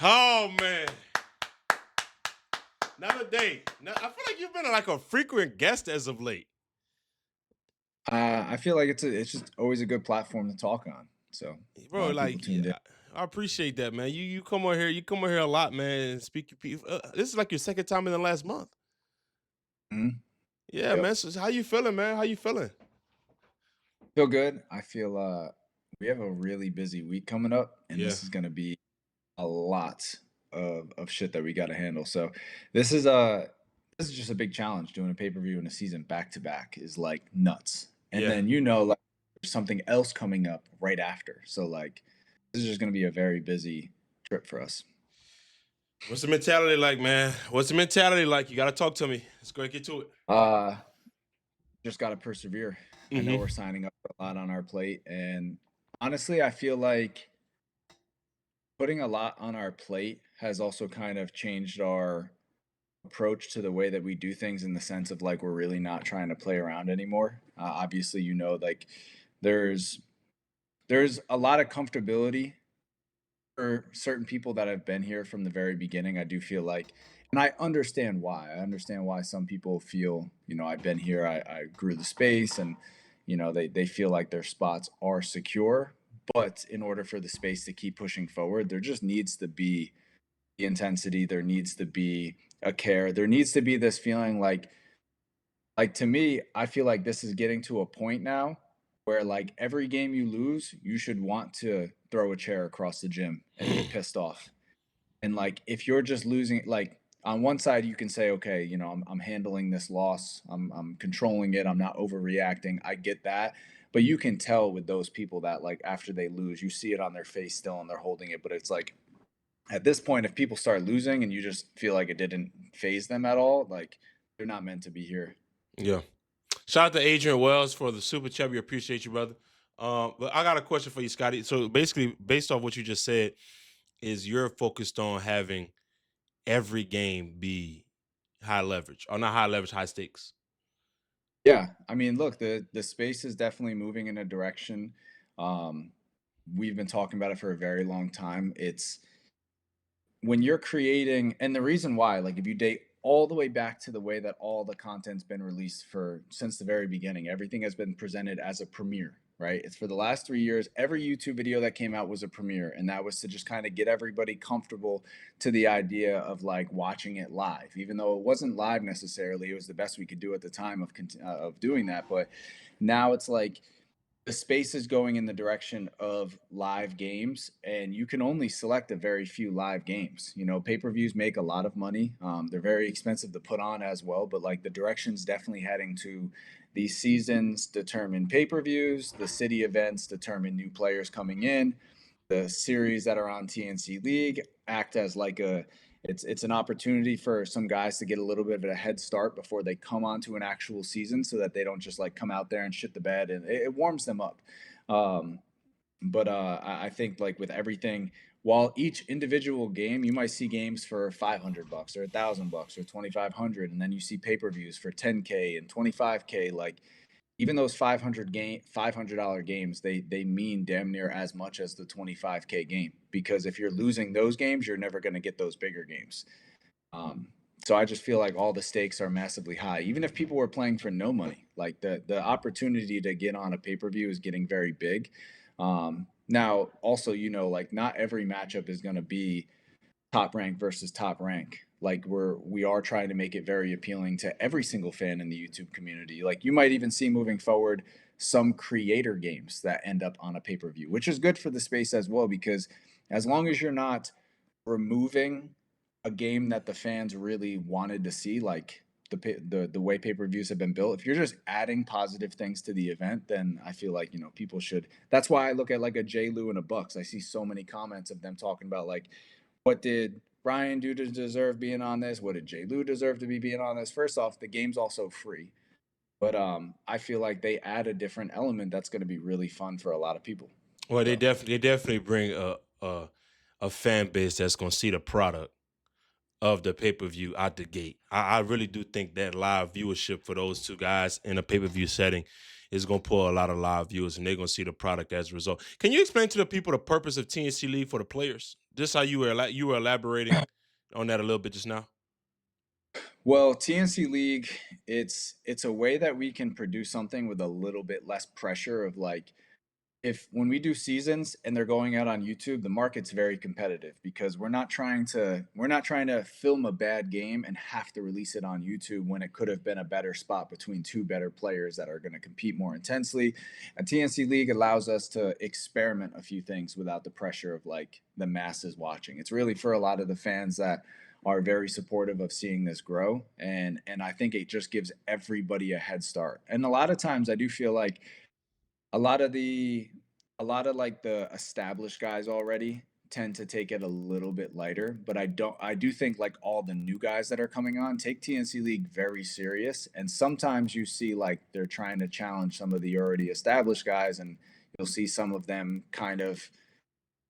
Oh man, another day. Now, I feel like you've been like a frequent guest as of late, I feel like it's just always a good platform to talk on. So a bro. lot of people Like, yeah, tuned in. I appreciate that, man. You come on here. You come on here a lot, man. And speak your piece. This is like your second time in the last month. Mhm. Yeah, Yep. man. So how you feeling, man? How you feeling? Feel good. I feel we have a really busy week coming up, and Yeah, this is gonna be a lot of shit that we gotta handle. So this is uh this is just a big challenge. Doing a pay-per-view and a season back to back is like nuts. And yeah. then like there's something else coming up right after. So like this is just gonna be a very busy trip for us. What's the mentality like, man? What's the mentality like? You got to talk to me. Let's go and get to it. Uh just got to persevere. I know Hmm. we're signing up for a lot on our plate. And honestly, I feel like putting a lot on our plate has also kind of changed our approach to the way that we do things in the sense of like we're really not trying to play around anymore. Obviously, like there's there's a lot of comfortability for certain people that have been here from the very beginning. I do feel like, and I understand why. I understand why some people feel, I've been here, I grew the space, and they feel like their spots are secure. But in order for the space to keep pushing forward, there just needs to be the intensity. There needs to be a care. There needs to be this feeling like to me, I feel like this is getting to a point now where like every game you lose, you should want to throw a chair across the gym and get pissed off. And like if you're just losing, like on one side you can say, okay, I'm handling this loss, I'm controlling it, I'm not overreacting. I get that. But you can tell with those people that like after they lose, you see it on their face still and they're holding it. But it's like at this point, if people start losing and you just feel like it didn't phase them at all, like they're not meant to be here. Yeah. Shout out to Adrian Wells for the super chat. We appreciate you, brother. But I got a question for you, Scotty. So basically, based off what you just said, is you're focused on having every game be high leverage, or not high leverage, high stakes. Yeah, I mean, look, the space is definitely moving in a direction. Um, we've been talking about it for a very long time. It's when you're creating, and the reason why, like, if you date all the way back to the way that all the content's been released for since the very beginning, everything has been presented as a premiere, right? It's for the last 3 years. Every YouTube video that came out was a premiere, and that was to just kind of get everybody comfortable to the idea of like watching it live, even though it wasn't live necessarily. It was the best we could do at the time of doing that, but now it's like the space is going in the direction of live games, and you can only select a very few live games. Pay-per-views make a lot of money. They're very expensive to put on as well, but like the direction's definitely heading to these seasons determine pay-per-views, the city events determine new players coming in, the series that are on TNC League act as like it's an opportunity for some guys to get a little bit of a head start before they come onto an actual season, so that they don't just like come out there and shit the bed, and it warms them up. Um, but I think like with everything, while each individual game, you might see games for $500 or $1,000 or 2,500, and then you see pay-per-views for 10K and 25K. Like even those $500 games, they mean damn near as much as the 25K game, because if you're losing those games, you're never going to get those bigger games. Um, so I just feel like all the stakes are massively high. Even if people were playing for no money, like the opportunity to get on a pay per view is getting very big. Now, also, like not every matchup is going to be top rank versus top rank. Like we are trying to make it very appealing to every single fan in the YouTube community. Like you might even see moving forward some creator games that end up on a pay per view, which is good for the space as well, because as long as you're not removing a game that the fans really wanted to see, like the way pay per views have been built, if you're just adding positive things to the event, then I feel like people should. That's why I look at like a J. Lou and a Bucks. I see so many comments of them talking about like, what did Brian do to deserve being on this? What did J. Lou deserve to be being on this? First off, the game's also free, but I feel like they add a different element that's going to be really fun for a lot of people. Well, So they definitely bring a fan base that's gonna see the product of the pay per view out the gate. I really do think that live viewership for those two guys in a pay per view setting is going to pull a lot of live viewers, and they're going to see the product as a result. Can you explain to the people the purpose of TNC League for the players? Just how you were elaborating on that a little bit just now. Well, TNC League, it's a way that we can produce something with a little bit less pressure of like if when we do seasons and they're going out on YouTube, the market's very competitive because we're not trying to film a bad game and have to release it on YouTube when it could have been a better spot between two better players that are going to compete more intensely. A TNC League allows us to experiment a few things without the pressure of like the masses watching. It's really for a lot of the fans that are very supportive of seeing this grow, and I think it just gives everybody a head start. And a lot of times I do feel like a lot of the a lot of like the established guys already tend to take it a little bit lighter, but I do think like all the new guys that are coming on take TNC League very serious, and sometimes you see like they're trying to challenge some of the already established guys, and you'll see some of them kind of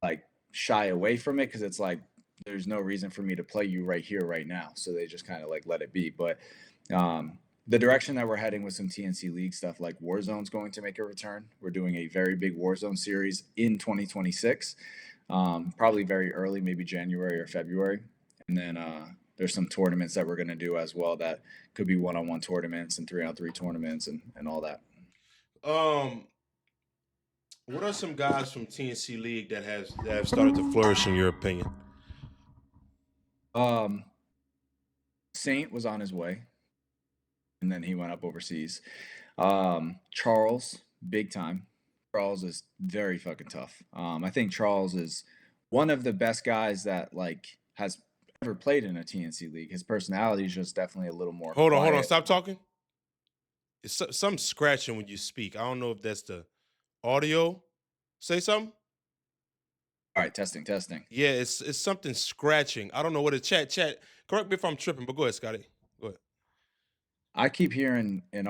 like shy away from it because it's like there's no reason for me to play you right here right now, so they just kind of like let it be. But the direction that we're heading with some TNC League stuff, like Warzone's going to make a return. We're doing a very big Warzone series in 2026, probably very early, maybe January or February. And then there's some tournaments that we're going to do as well that could be one-on-one tournaments and three-on-three tournaments and all that. Um, what are some guys from TNC League that have started to flourish in your opinion? Um, Saint was on his way, and then he went up overseas. Charles, big time. Charles is very fucking tough. I think Charles is one of the best guys that like has ever played in a TNC league. His personality is just definitely a little more Hold on, quiet. stop talking. It's some scratching when you speak. I don't know if that's the audio. Say something. All right, testing, testing. Yeah, it's something scratching. I don't know what it chat. Correct me if I'm tripping, but go ahead, Scotty. Go ahead. I keep hearing in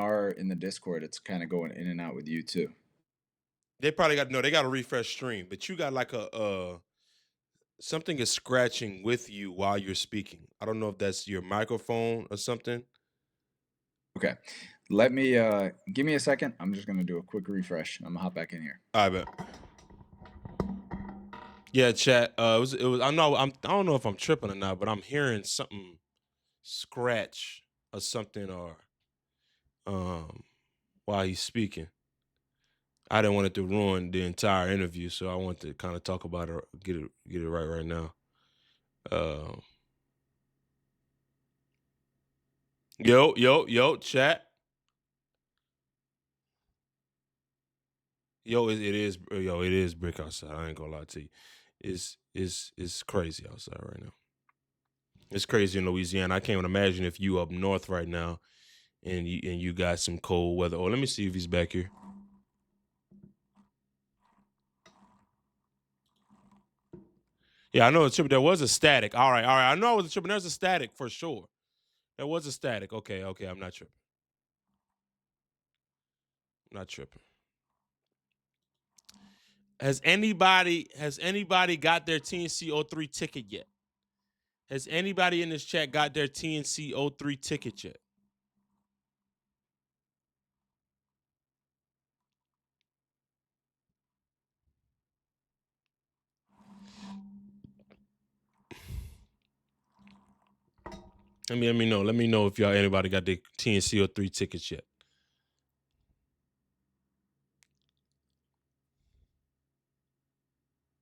the Discord, it's kind of going in and out with you too. They probably got no. They got a refresh stream, but you got like a something is scratching with you while you're speaking. I don't know if that's your microphone or something. Okay, let me give me a second. I'm just gonna do a quick refresh. I'm gonna hop back in here. I bet. Yeah, chat. It was. I don't know if I'm tripping or not, but I'm hearing something scratch or something or while he's speaking. I didn't want it to ruin the entire interview, so I want to kind of talk about it, get it right now. Uh, yo, chat. It is brick outside. I ain't gonna lie to you. It's crazy outside right now. It's crazy in Louisiana. I can't even imagine if you up north right now and you got some cold weather. Oh, let me see if he's back here. Yeah, I know it's tripping. There was a static. All right. I know it was a tripping. There's a static for sure. There was a static. Okay. I'm not tripping. I'm not tripping. Has anybody got their TNC 03 ticket yet? Has anybody in this chat got their TNC 03 ticket yet? Let me know. Let me know if anybody got their TNC 03 tickets yet.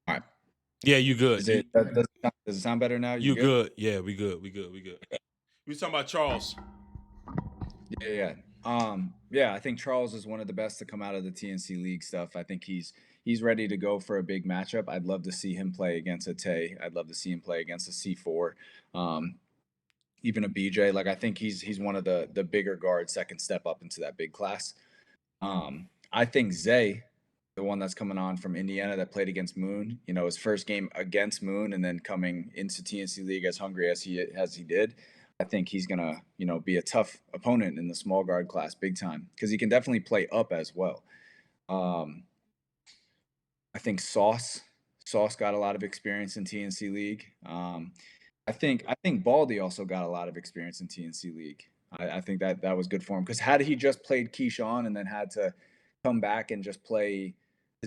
All right. Yeah, you good. Does it sound better now? You good? Yeah, we good. We talking about Charles. Yeah. Yeah, I think Charles is one of the best to come out of the TNC League stuff. I think he's ready to go for a big matchup. I'd love to see him play against a Tay. I'd love to see him play against a C4. Even a BJ. Like I think he's one of the bigger guards that can step up into that big class. I think Zay, the one that's coming on from Indiana that played against Moon, his first game against Moon and then coming into TNC League as hungry as he did. I think he's gonna, be a tough opponent in the small guard class, big time, because he can definitely play up as well. I think Sauce got a lot of experience in TNC League. I think Baldy also got a lot of experience in TNC League. I think that was good for him because had he just played Keyshawn and then had to come back and just play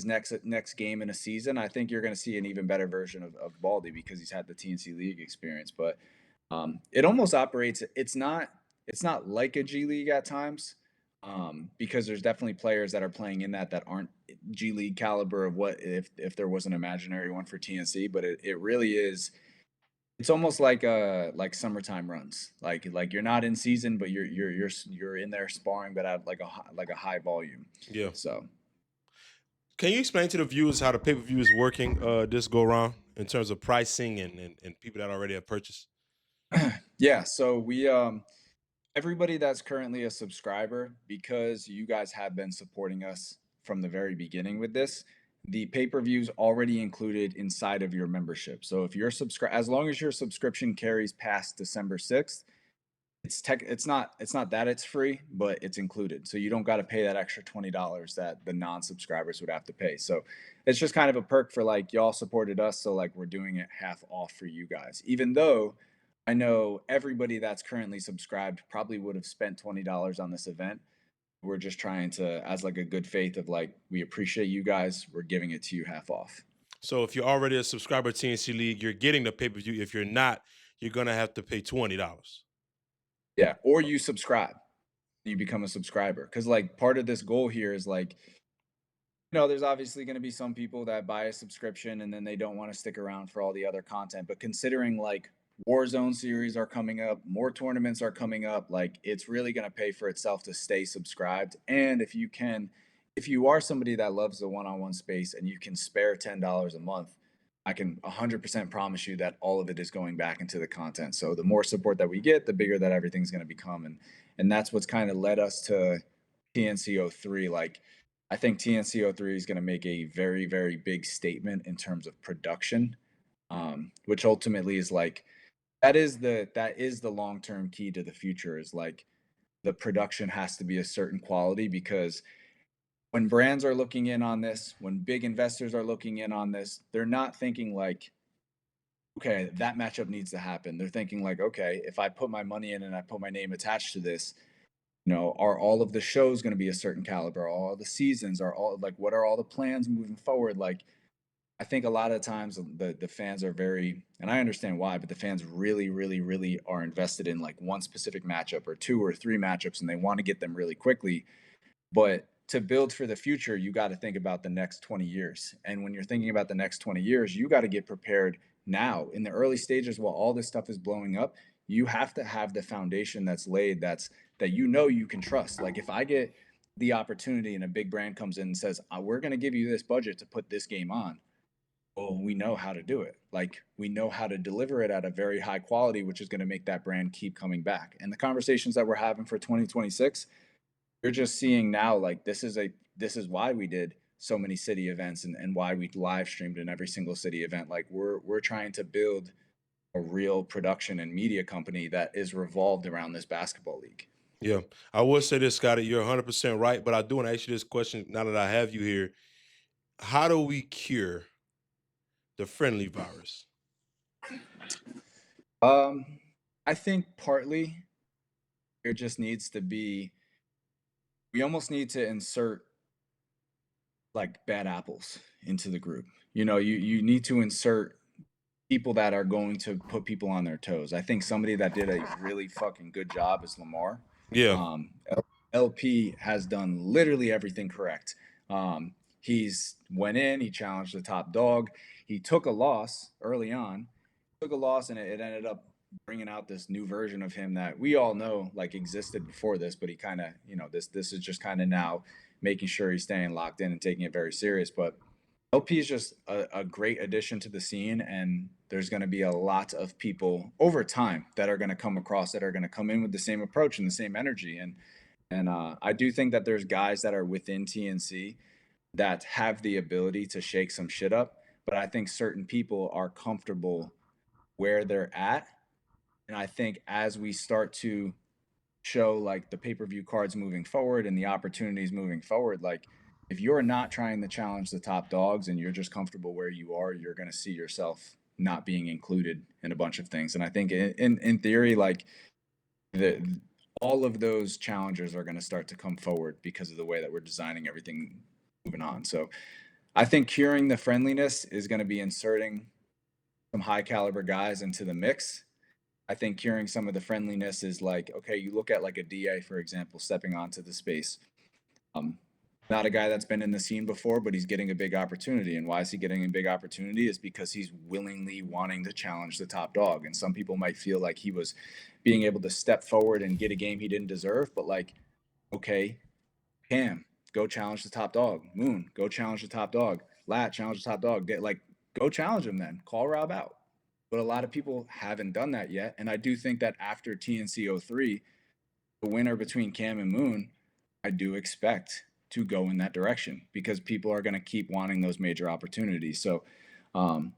his next game in a season, I think you're going to see an even better version of Baldy because he's had the TNC League experience. But it almost operates. It's not like a G League at times, because there's definitely players that are playing in that aren't G League caliber of what if there was an imaginary one for TNC. But it really is. It's almost like summertime runs. Like you're not in season, but you're in there sparring, but at like a high volume. Yeah. So Can you explain to the viewers how the pay per view is working this go round in terms of pricing and people that already have purchased? yeah, so we everybody that's currently a subscriber, because you guys have been supporting us from the very beginning with this, the pay-per-views already included inside of your membership. So if you're subscribe, as long as your subscription carries past December 6th, it's not that it's free, but it's included. So you don't got to pay that extra $20 that the non-subscribers would have to pay. So it's just kind of a perk for like y'all supported us, so like we're doing it half off for you guys. Even though I know everybody that's currently subscribed probably would have spent $20 on this event. We're just trying to, as like a good faith of like, we appreciate you guys. We're giving it to you half off. So if you're already a subscriber to TNC League, you're getting the pay per view. If you're not, you're gonna have to pay $20. Yeah. Or you subscribe, you become a subscriber. Cause like part of this goal here is like, there's obviously going to be some people that buy a subscription and then they don't want to stick around for all the other content. But considering like Warzone series are coming up, more tournaments are coming up, like it's really going to pay for itself to stay subscribed. And if you are somebody that loves the one-on-one space and you can spare $10 a month, I can 100% promise you that all of it is going back into the content. So the more support that we get, the bigger that everything's going to become. And that's what's kind of led us to TNC03. Like, I think TNC03 is going to make a very, very big statement in terms of production, which ultimately is like that is the long term key to the future. Is like the production has to be a certain quality, because when brands are looking in on this, when big investors are looking in on this, they're not thinking like, okay, that matchup needs to happen. They're thinking like, okay, if I put my money in and I put my name attached to this, are all of the shows going to be a certain caliber? Are all the seasons are all like, what are all the plans moving forward? Like, I think a lot of times the fans are very, and I understand why, but the fans really, really, really are invested in like one specific matchup or two or three matchups, and they want to get them really quickly. But to build for the future, you got to think about the next 20 years. And when you're thinking about the next 20 years, you got to get prepared now in the early stages while all this stuff is blowing up. You have to have the foundation that's laid, that you can trust. Like if I get the opportunity and a big brand comes in and says, we're going to give you this budget to put this game on. Well, we know how to do it. Like we know how to deliver it at a very high quality, which is going to make that brand keep coming back. And the conversations that we're having for 2026, you're just seeing now like this is why we did so many city events, and why we live streamed in every single city event. Like we're trying to build a real production and media company that is revolved around this basketball league. Yeah, I will say this, Scotty. You're 100% right, but I do want to ask you this question now that I have you here. How do we cure the friendly virus? um I think partly there just needs to be, we almost need to insert like bad apples into the group. You need to insert people that are going to put people on their toes. I think somebody that did a really fucking good job is Lamar. Yeah, Um, LP has done literally everything correct. He's went in, he challenged the top dog. He took a loss early on, took a loss, and it ended up bringing out this new version of him that we all know like existed before this, but he kind of, this is just kind of now making sure he's staying locked in and taking it very serious. But LP is just a great addition to the scene, and there's going to be a lot of people over time that are going to come across, that are going to come in with the same approach and the same energy. And I do think that there's guys that are within TNC that have the ability to shake some shit up, but I think certain people are comfortable where they're at. And I think as we start to show like the pay-per-view cards moving forward and the opportunities moving forward, like if you're not trying to challenge the top dogs and you're just comfortable where you are, you're going to see yourself not being included in a bunch of things. And I think in theory, like the all of those challengers are going to start to come forward because of the way that we're designing everything moving on. So I think curing the friendliness is going to be inserting some high caliber guys into the mix. I think curing some of the friendliness is like, okay, you look at like a DA, for example, stepping onto the space. Um, Not a guy that's been in the scene before, but he's getting a big opportunity. And why is he getting a big opportunity? Is because he's willingly wanting to challenge the top dog. And some people might feel like he was being able to step forward and get a game he didn't deserve. But like, okay, Cam, go challenge the top dog. Moon, go challenge the top dog. Lat, challenge the top dog. Like, go challenge him then. Call Rob out. But a lot of people haven't done that yet. And I do think that after TNC 03, the winner between Cam and Moon, I do expect to go in that direction because people are going to keep wanting those major opportunities. So um,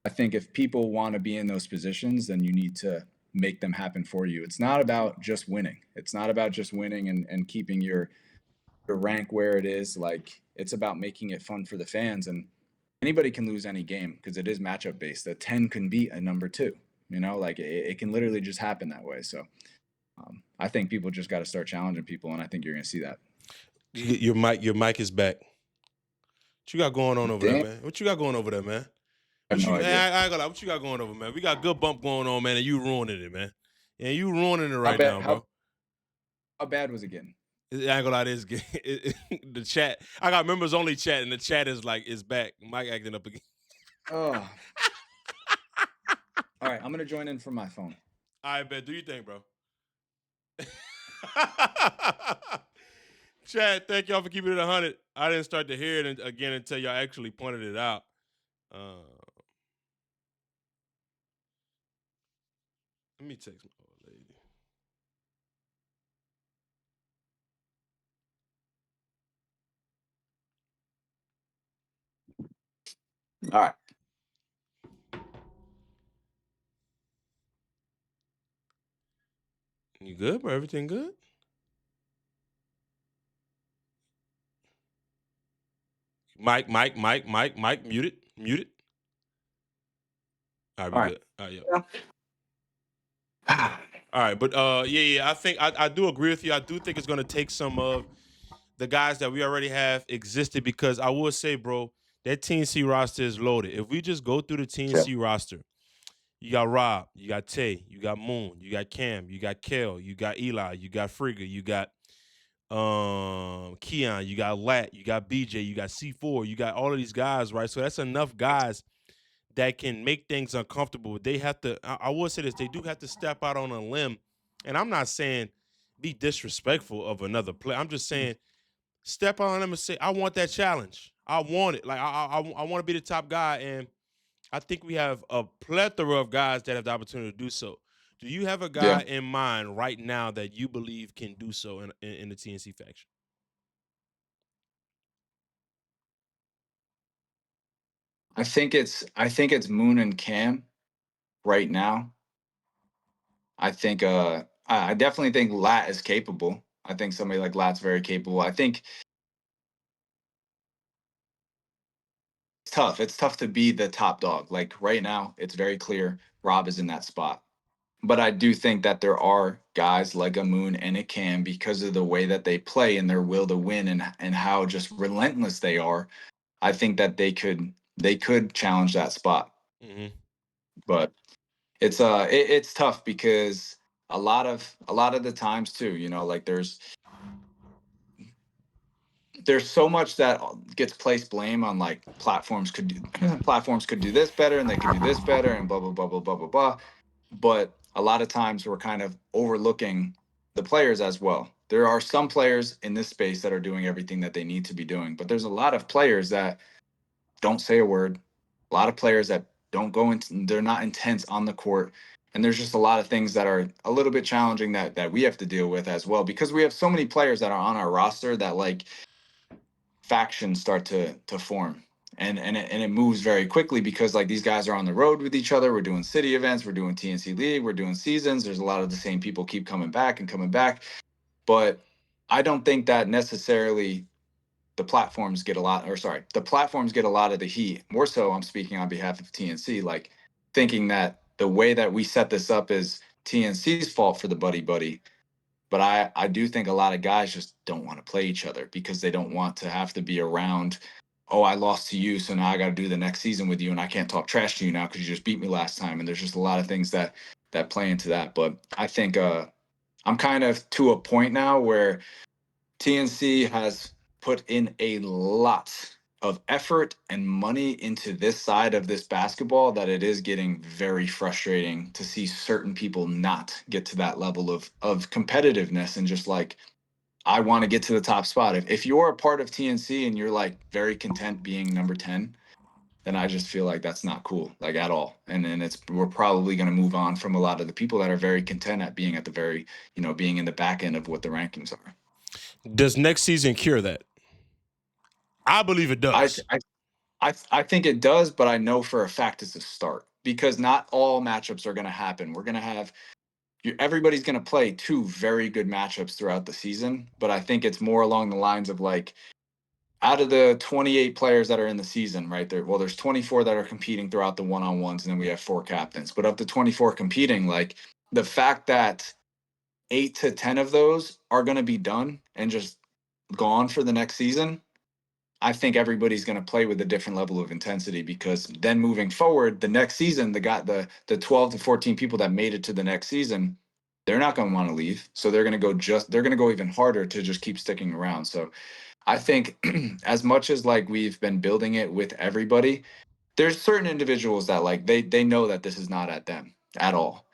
I think if people want to be in those positions, then you need to make them happen for you. It's not about just winning. It's not about just winning and keeping your rank where it is. Like, it's about making it fun for the fans. And anybody can lose any game because it is matchup based. A 10 can beat a number 2. You know, like it can literally just happen that way. So I think people just got to start challenging people, and I think you're going to see that. Your mic is back. What you got going on over there, Damn, man? What you got going over there, man? I have What no you? idea. I ain't gonna lie. What you got going over, man? We got good bump going on, man, and you ruining it, man. Yeah, you ruining it How right bad? now, bro. How bad was it getting? I ain't gonna lie. This the chat. I got members only chat, and the chat is back. Mike acting up again. Oh, all right. I'm gonna join in from my phone. I bet. Do you think, bro? Chat. Thank y'all for keeping it 100. I didn't start to hear it again until y'all actually pointed it out. Uh, Let me text my old lady. All right. You good, bro? Everything good? Mike, muted. All right, we All right. good. All right, yeah. Yeah. All right, but yeah. I think I do agree with you. I do think it's gonna take some of the guys that we already have existed because I will say, bro, that TNC roster is loaded. If we just go through the TNC roster, you got Rob, you got Tay, you got Moon, you got Cam, you got Kel, you got Eli, you got Frigga, you got Keon, you got Lat, you got BJ, you got C4, you got all of these guys, right? So that's enough guys that can make things uncomfortable. They have to, I will say this, they do have to step out on a limb. And I'm not saying be disrespectful of another player. I'm just saying step out on them and say, I want that challenge. I want it. Like I want to be the top guy. And I think we have a plethora of guys that have the opportunity to do so. Do you have a Yeah. guy in mind right now that you believe can do so in the TNC faction? I think it's Moon and Cam right now. I definitely think Lat is capable. I think somebody like Lat's very capable. I think it's tough. It's tough to be the top dog. Like right now, it's very clear Rob is in that spot. But I do think that there are guys like a Moon and a Cam because of the way that they play and their will to win and how just relentless they are. I think that they could challenge that spot. Mm-hmm. But it's tough because a lot of the times too, like there's so much that gets placed blame on like platforms could do platforms could do this better and they could do this better and blah blah blah blah blah blah blah. But a lot of times we're kind of overlooking the players as well. There are some players in this space that are doing everything that they need to be doing, but there's a lot of players that don't say a word. A lot of players that don't go into, they're not intense on the court. And there's just a lot of things that are a little bit challenging that we have to deal with as well because we have so many players that are on our roster that like factions start to form. And it moves very quickly because like these guys are on the road with each other. We're doing city events, we're doing TNC League, we're doing seasons. There's a lot of the same people keep coming back and coming back. But I don't think that necessarily the platforms get a lot of the heat. More so, I'm speaking on behalf of TNC, like thinking that the way that we set this up is TNC's fault for the buddy buddy. But I do think a lot of guys just don't want to play each other because they don't want to have to be around oh, I lost to you, so now I got to do the next season with you, and I can't talk trash to you now because you just beat me last time. And there's just a lot of things that play into that. But I think I'm kind of to a point now where TNC has put in a lot of effort and money into this side of this basketball that it is getting very frustrating to see certain people not get to that level of competitiveness and just like I want to get to the top spot. If you're a part of TNC and you're like very content being number 10, then I just feel like that's not cool, like at all. And then we're probably going to move on from a lot of the people that are very content at being at the very, being in the back end of what the rankings are. Does next season cure that? I believe it I does. I think it does, but I know for a fact it's a start because not all matchups are going to happen. We're going to have everybody's going to play two very good matchups throughout the season, but I think it's more along the lines of like out of the 28 players that are in the season, right there, well, there's 24 that are competing throughout the one-on-ones, and then we have four captains. But of the 24 competing, like the fact that 8 to 10 of those are going to be done and just gone for the next season, I think everybody's going to play with a different level of intensity because then moving forward, the next season, the 12 to 14 people that made it to the next season, they're not going to want to leave. So they're going to go even harder to just keep sticking around. So I think as much as like we've been building it with everybody, there's certain individuals that like they know that this is not at them at all.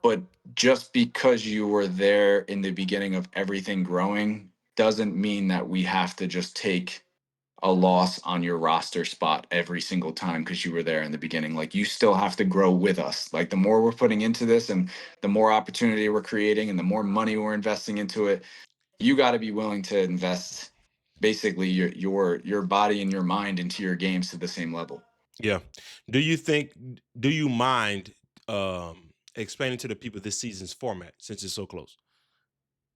But just because you were there in the beginning of everything growing doesn't mean that we have to just take a loss on your roster spot every single time because you were there in the beginning. Like you still have to grow with us. Like the more we're putting into this and the more opportunity we're creating and the more money we're investing into it, you got to be willing to invest basically your body and your mind into your games to the same level. Yeah. Do you think? Do you mind explaining to the people this season's format since it's so close?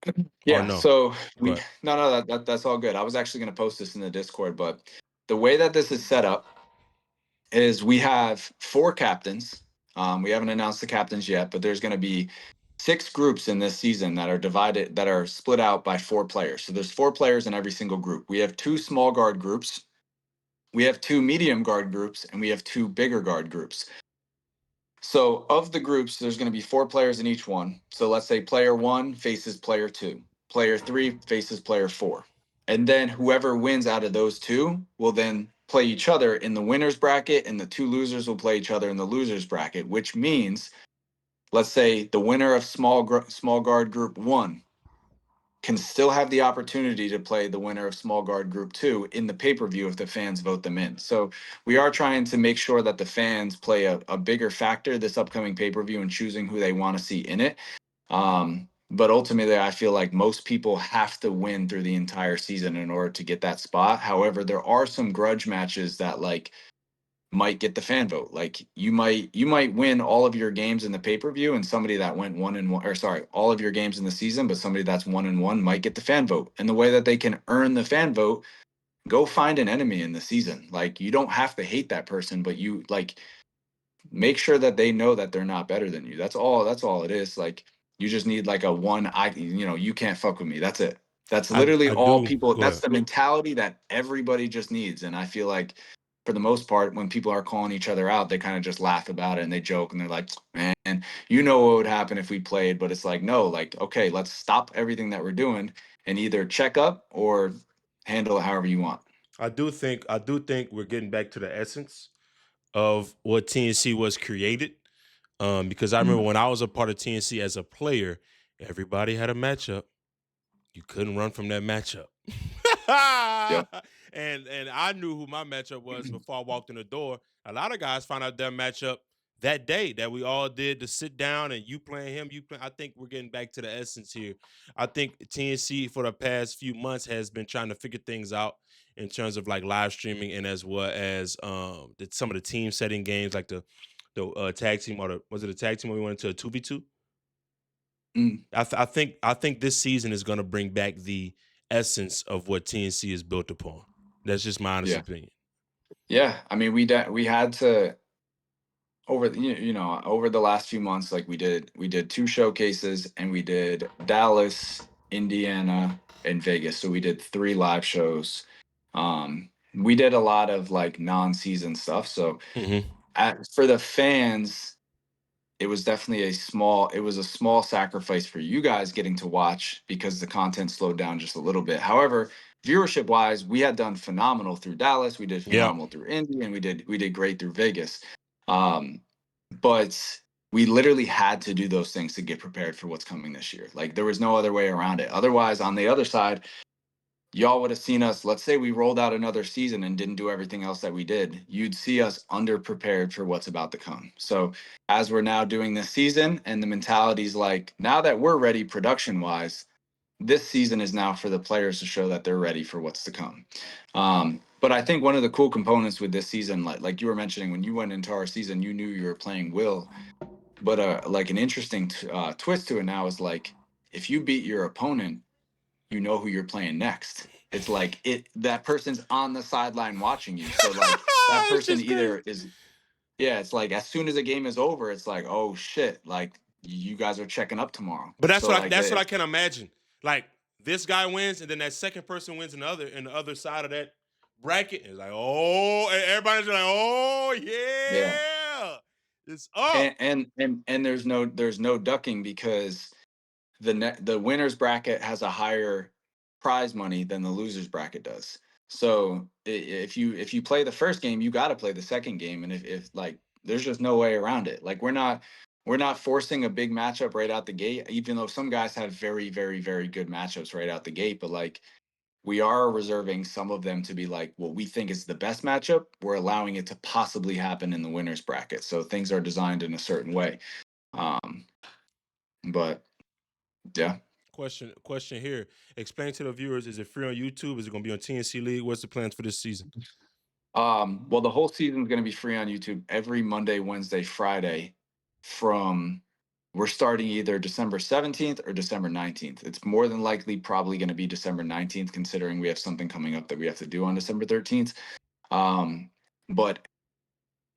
Or Yeah, no? so Go we ahead. no, that's all good. I was actually going to post this in the Discord, but the way that this is set up is we have four captains. We haven't announced the captains yet, but there's going to be six groups in this season that are split out by four players. So there's four players in every single group. We have two small guard groups, we have two medium guard groups, and we have two bigger guard groups. So of the groups, there's going to be four players in each one. So let's say player one faces player two, player three faces player four. And then whoever wins out of those two will then play each other in the winner's bracket, and the two losers will play each other in the loser's bracket, which means, let's say the winner of small guard group one can still have the opportunity to play the winner of small guard group two in the pay-per-view if the fans vote them in. So we are trying to make sure that the fans play a bigger factor this upcoming pay-per-view and choosing who they want to see in it. But ultimately, I feel like most people have to win through the entire season in order to get that spot. However, there are some grudge matches that like might get the fan vote. Like you might win all of your games in the pay-per-view and somebody that went 1-1, or sorry, all of your games in the season, but somebody that's 1-1 might get the fan vote. And the way that they can earn the fan vote, go find an enemy in the season. Like you don't have to hate that person, but you like make sure that they know that they're not better than you. That's all it is. Like you just need like a one you can't fuck with me. That's it. That's literally I all do. people, Go that's ahead. the mentality that everybody just needs. And I feel like for the most part, when people are calling each other out, they kind of just laugh about it and they joke and they're like, man, you know what would happen if we played. But it's like, no, like, okay, let's stop everything that we're doing and either check up or handle it however you want. I do think we're getting back to the essence of what TNC was created. Because I remember Mm, when I was a part of TNC as a player, everybody had a matchup. You couldn't run from that matchup. yep. and I knew who my matchup was before I walked in the door. A lot of guys found out their matchup that day that we all did to sit down and you playing him, you play. I think we're getting back to the essence here. I think TNC for the past few months has been trying to figure things out in terms of like live streaming and as well as some of the team setting games like the tag team or was it a tag team when we went into a 2v2? Mm, I think this season is gonna bring back the essence of what TNC is built upon. That's just my honest yeah. opinion. Yeah. I mean, we had to over the last few months, like we did two showcases and we did Dallas, Indiana, and Vegas. So we did three live shows We did a lot of like non-season stuff. So Hmm. for the fans, it was a small sacrifice for you guys getting to watch because the content slowed down just a little bit. However, viewership wise, we had done phenomenal through Dallas, we did Yeah. phenomenal through Indy, and we did great through Vegas. Um, but we literally had to do those things to get prepared for what's coming this year. Like there was no other way around it. Otherwise, on the other side, y'all would have seen us. Let's say we rolled out another season and didn't do everything else that we did. You'd see us underprepared for what's about to come. So, as we're now doing this season, and the mentality's like, now that we're ready production wise, this season is now for the players to show that they're ready for what's to come. But I think one of the cool components with this season, like you were mentioning, when you went into our season, you knew you were playing Will. But like an interesting twist to it now is like, if you beat your opponent, you know who you're playing next. It's like that person's on the sideline watching you. So like that It's person just crazy. either is, yeah, it's like as soon as the game is over, it's like, oh shit, like you guys are checking up tomorrow. But So like that's what I the can imagine. Like this guy wins, and then that second person wins another in the other side of that bracket. It's like, oh, and everybody's like, oh yeah. yeah, it's up. And there's no ducking because the winners bracket has a higher prize money than the losers bracket does. So if you play the first game, you got to play the second game, and if like there's just no way around it. Like we're not forcing a big matchup right out the gate, even though some guys have very very very good matchups right out the gate. But like we are reserving some of them to be like what we think is the best matchup. We're allowing it to possibly happen in the winners bracket. So things are designed in a certain way. Um, but yeah. Question here. Explain to the viewers: is it free on YouTube? Is it going to be on TNC League? What's the plans for this season? Well, the whole season is going to be free on YouTube every Monday, Wednesday, Friday from we're starting either December 17th or December 19th. It's more than likely probably going to be December 19th, considering we have something coming up that we have to do on December 13th. Um, but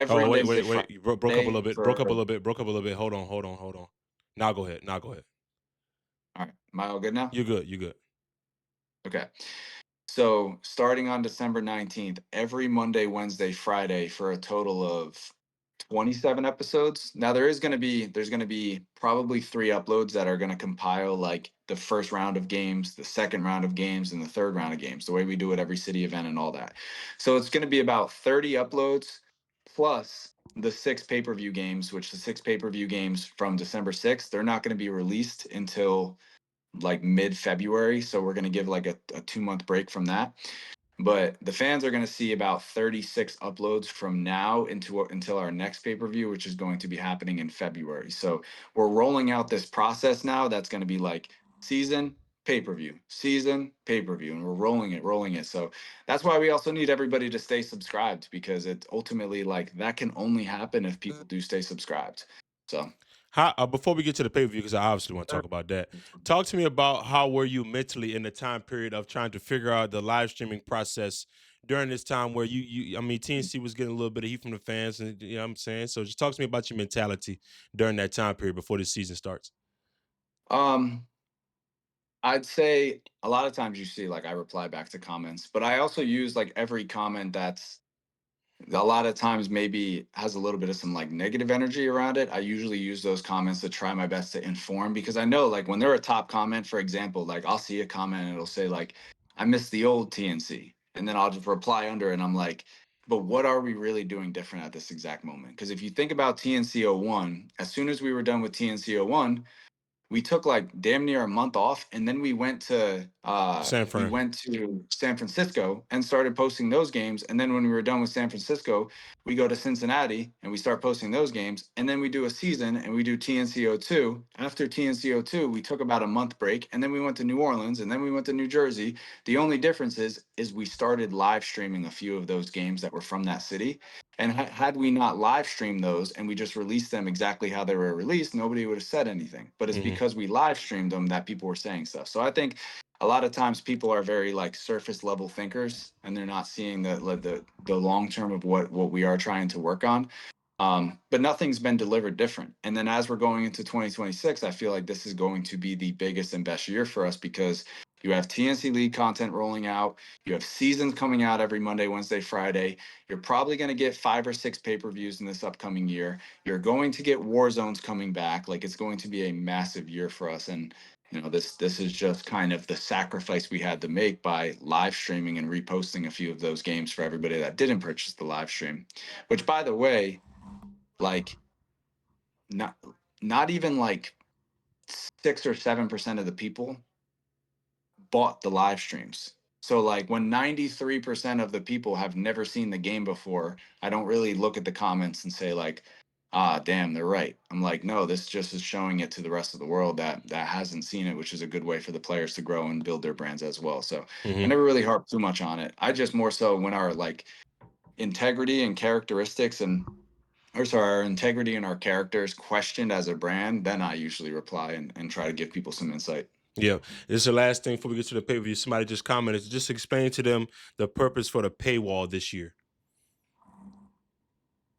every Oh, Monday, wait, Wednesday, wait, wait. You broke up a Friday little bit. Broke up a for little bit. Broke up a little bit. Hold on, hold on, hold on. Now go ahead. Now go ahead. all right. Am I all good now? You're good. You're good. Okay. So starting on December 19th, every Monday, Wednesday, Friday for a total of 27 episodes. Now there's going to be probably 3 uploads that are going to compile like the first round of games, the second round of games, and the third round of games, the way we do it every city event and all that. So it's going to be about 30 uploads plus the 6 pay-per-view games, which the 6 pay-per-view games from December 6th, they're not going to be released until like mid-February. So we're going to give like a 2-month break from that. But the fans are going to see about 36 uploads from now until our next pay-per-view, which is going to be happening in February. So we're rolling out this process now that's going to be like season pay-per-view, season pay-per-view, and we're rolling it. So that's why we also need everybody to stay subscribed, because it's ultimately like that can only happen if people do stay subscribed. So How before we get to the pay per view, because I obviously want to talk about that. Talk to me about how were you mentally in the time period of trying to figure out the live streaming process during this time where I mean TNC was getting a little bit of heat from the fans, and you know what I'm saying. So just talk to me about your mentality during that time period before the season starts. um I'd say a lot of times you see like I reply back to comments, but I also use like every comment that's a lot of times maybe has a little bit of some like negative energy around it. I usually use those comments to try my best to inform, because I know like when they're a top comment, for example, like I'll see a comment and it'll say like, I miss the old TNC. And then I'll just reply under it and I'm like, but what are we really doing different at this exact moment? Because if you think about TNC 01, as soon as we were done with TNC 01, we took like damn near a month off, and then San we Fran. went to San Francisco and started posting those games. And then when we were done with San Francisco, we go to Cincinnati and we start posting those games, and then we do a season and we do TNCO2. After TNCO2, we took about a month break, and then we went to New Orleans, and then we went to New Jersey. The only difference is we started live streaming a few of those games that were from that city, and had we not live streamed those and we just released them exactly how they were released, nobody would have said anything. But it's Hmm. because we live streamed them that people were saying stuff. So I think a lot of times people are very like surface level thinkers, and they're not seeing the long term of what we are trying to work on. But nothing's been delivered different. And then as we're going into 2026, I feel like this is going to be the biggest and best year for us, because You have TNC League content rolling out. You have seasons coming out every Monday, Wednesday, Friday. You're probably going to get 5 or 6 pay-per-views in this upcoming year. You're going to get war zones coming back. Like, it's going to be a massive year for us. And this is just kind of the sacrifice we had to make by live streaming and reposting a few of those games for everybody that didn't purchase the live stream. Which, by the way, like, not not even like 6 or 7% of the people bought the live streams. So like when 93% of the people have never seen the game before, I don't really look at the comments and say like, ah, damn, they're right. I'm like, no, this just is showing it to the rest of the world that hasn't seen it, which is a good way for the players to grow and build their brands as well. So I Hmm. never really harped too much on it. I just more so when our like integrity and characteristics and or sorry, our integrity and our characters questioned as a brand, then I usually reply and try to give people some insight. Yeah. This is the last thing before we get to the pay per view. Somebody just commented. Just explain to them the purpose for the paywall this year.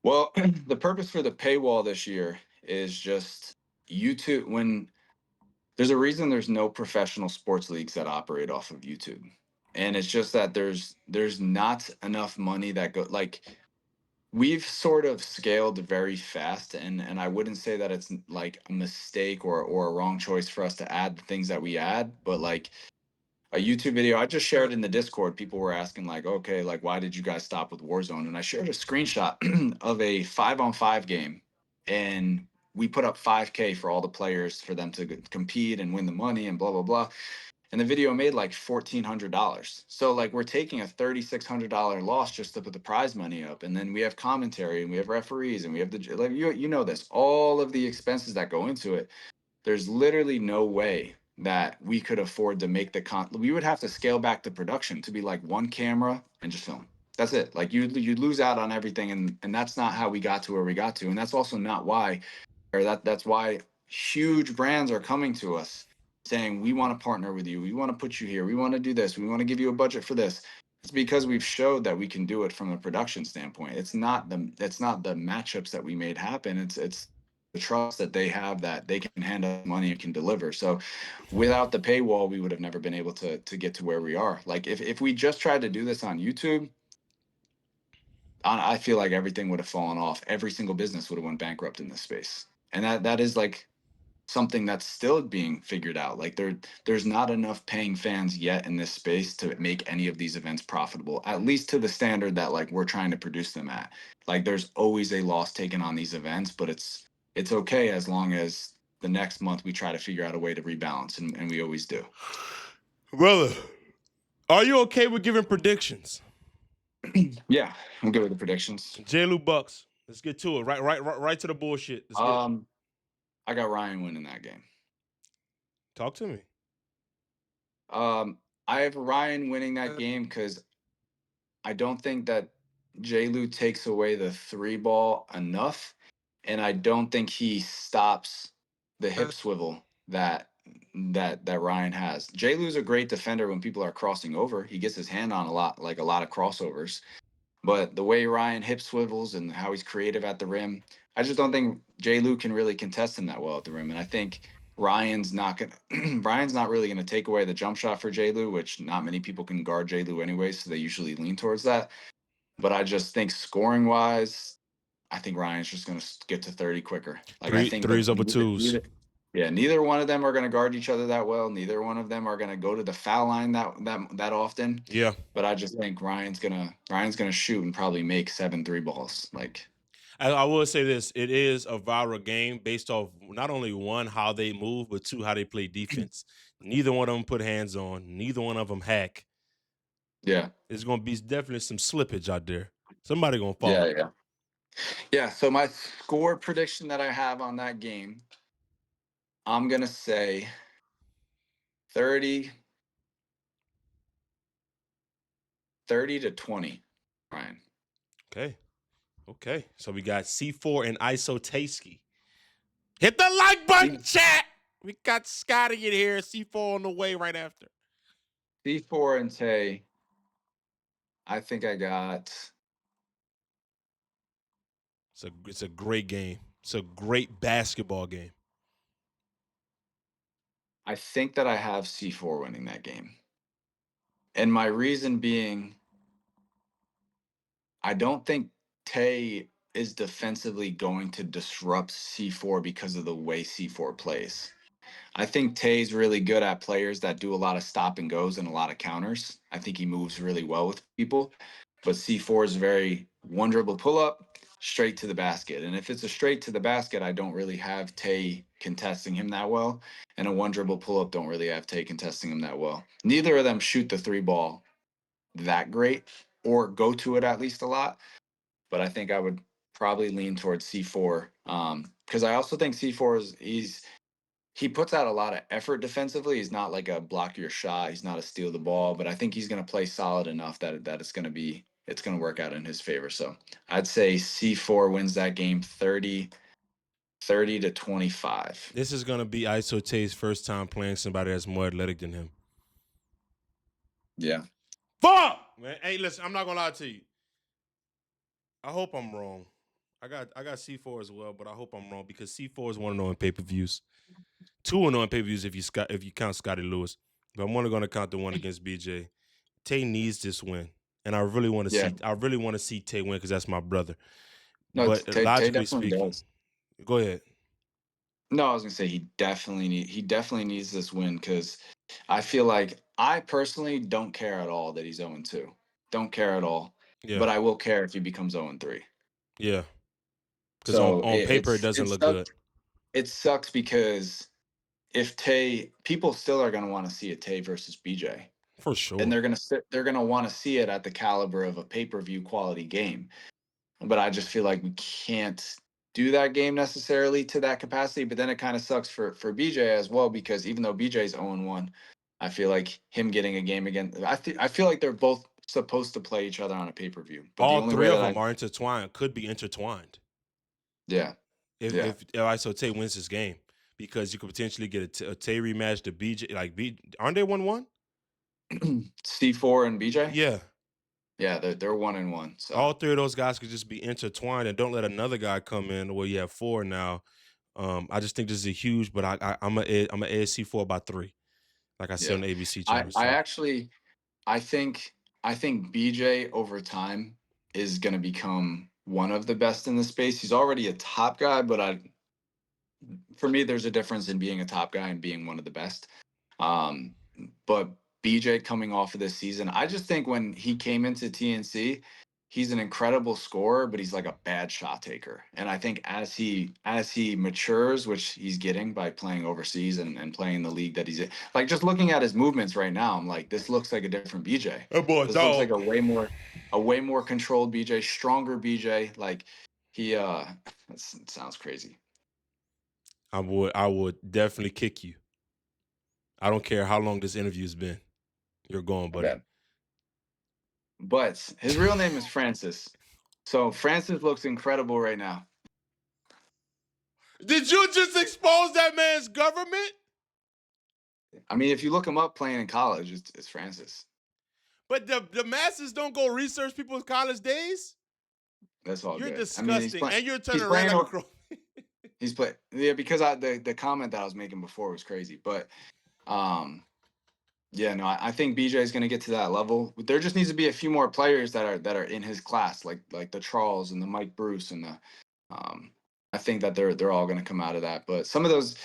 Well, the purpose for the paywall this year is just YouTube. When there's a reason there's no professional sports leagues that operate off of YouTube, and it's just that there's not enough money that go like we've sort of scaled very fast, and I wouldn't say that it's like a mistake or a wrong choice for us to add the things that we add, but like a YouTube video I just shared in the Discord. People were asking like, okay, like why did you guys stop with Warzone? And I shared a screenshot of a 5-on-5 game, and we put up 5K for all the players for them to compete and win the money and blah blah blah. And the video made like $1,400. So like we're taking a $3,600 loss just to put the prize money up, and then we have commentary and we have referees and we have the like you know this all of the expenses that go into it. There's literally no way that we could afford to make we would have to scale back the production to be like one camera and just film. That's it. Like you'd lose out on everything, and that's not how we got to where we got to. And that's also not why, or that's why huge brands are coming to us saying we want to partner with you. We want to put you here. We want to do this. We want to give you a budget for this. It's because we've showed that we can do it from a production standpoint. It's not the matchups that we made happen. It's the trust that they have that they can handle money and can deliver. So without the paywall, we would have never been able to get to where we are. Like if we just tried to do this on YouTube, I feel like everything would have fallen off. Every single business would have went bankrupt in this space. And that is like something that's still being figured out. Like there's not enough paying fans yet in this space to make any of these events profitable, at least to the standard that like we're trying to produce them at. Like there's always a loss taken on these events, but it's okay as long as the next month we try to figure out a way to rebalance, and we always do. Brother, are you okay with giving predictions? Yeah, I'm good with the predictions. J. Bucks. Let's get to it. Right to the bullshit. Let's get it. Um, I got Ryan winning that game. Talk to me. I have Ryan winning that game because I don't think that Lu takes away the three ball enough, and I don't think he stops the hip swivel that Ryan has. Lu's a great defender when people are crossing over. He gets his hand on a lot of crossovers. But the way Ryan hip swivels and how he's creative at the rim, I just don't think Lu can really contest him that well at the rim. And I think Ryan's not really gonna take away the jump shot for Lu, which not many people can guard Lu anyway, so they usually lean towards that. But I just think scoring wise, I think Ryan's just going to get to 30 quicker. Like I Three think threes over twos. yeah, neither one of them are going to guard each other that well. Neither one of them are going to go to the foul line that often. Yeah. But I just think Ryan's gonna shoot and probably make 7 3 balls. Like I will say this: it is a viral game based off not only one how they move, but two how they play defense. Neither one of them put hands on. Neither one of them hack. yeah, There's gonna be definitely some slippage out there. Somebody gonna yeah, fall. yeah, yeah. So my score prediction that I have on that game, I'm gonna say 30, 30-20. Ryan. Okay. Okay. So we got C4 and ISO Tasky. Hit the like button, chat. We got Scotty in here. C4 on the way right after. C4 and Tay. I think I got. It's a great game. It's a great basketball game. I think that I have C4 winning that game. And my reason being, I don't think Tay is defensively going to disrupt C4 because of the way C4 plays. I think Tay's really good at players that do a lot of stop and goes and a lot of counters. I think he moves really well with people. But C4 is very one dribble pull up, straight to the basket. And if it's a straight to the basket, I don't really have Tay contesting him that well. And a one dribble pull up don't really have Tay contesting him that well. Neither of them shoot the three ball that great or go to it at least a lot. But I think I would probably lean towards C4. Because I also think C4 he puts out a lot of effort defensively. He's not like a block your shot. He's not a steal the ball, but I think he's going to play solid enough that it's going to work out in his favor. So I'd say C4 wins that game 30 to 25. This is gonna be ISO Tay's first time playing somebody that's more athletic than him. Yeah. Fuck, man. Hey, listen, I'm not gonna lie to you. I hope I'm wrong. I got C4 as well, but I hope I'm wrong because C4 is 1-0 in pay-per-views. 2-0 in pay-per-views if you count Scotty Lewis. But I'm only gonna count the one against BJ. Tay needs this win. And I really want Yeah. to see Tay win because that's my brother. No, But Tay logically definitely speaking, does. go ahead. No, I was gonna say he definitely needs this win because I feel like I personally don't care at all that he's 0-2. Don't care at all. Yeah, But I will care if he becomes 0-3. yeah. Because on, So on paper it doesn't it look sucks. good. It sucks because if Tay, people still are going to want to see a Tay versus BJ, For and sure. they're going to want to see it at the caliber of a pay per view quality game. But I just feel like we can't do that game necessarily to that capacity. But then it kind of sucks for BJ as well because even though BJ's 0-1, I feel like him getting a game again. I feel like they're both supposed to play each other on a pay per view. But the All only three way of that them are intertwined, could be intertwined. yeah, yeah. If ISO Tay wins this game. Because you could potentially get a Tay rematch to BJ. Like, aren't they 1-1? C4 and BJ, Yeah. yeah, they're 1-1. So All three of those guys could just be intertwined and don't let another guy come in where you have four now. I just think this is a huge, but I'm a ASC4 by 3, like I said on yeah, the ABC I channel. I So actually I think BJ over time is going to become one of the best in the space. He's already a top guy, but for me, there's a difference in being a top guy and being one of the best. Um, but BJ coming off of this season, I just think when he came into TNC, he's an incredible scorer, but he's like a bad shot taker. And I think as he matures, which he's getting by playing overseas and playing the league that he's in, like just looking at his movements right now, I'm like, this looks like a different BJ. that boy, This looks like dog. a way more controlled BJ, stronger BJ. Like he that sounds crazy. I would definitely kick you. I don't care how long this interview's been. You're going, My buddy. bad. But his real name is Francis. So Francis looks incredible right now. Did you just expose that man's government? I mean, if you look him up playing in college, it's Francis. But the masses don't go research people's college days. That's all You're good. I mean, disgusting, and you're He's turning red playing. like a crow. He's play. Yeah, because the comment that I was making before was crazy. But um, yeah, no, I think BJ is going to get to that level. There just needs to be a few more players that are in his class, like the Charles and the Mike Bruce and the. Um, I think that they're all going to come out of that. But some of those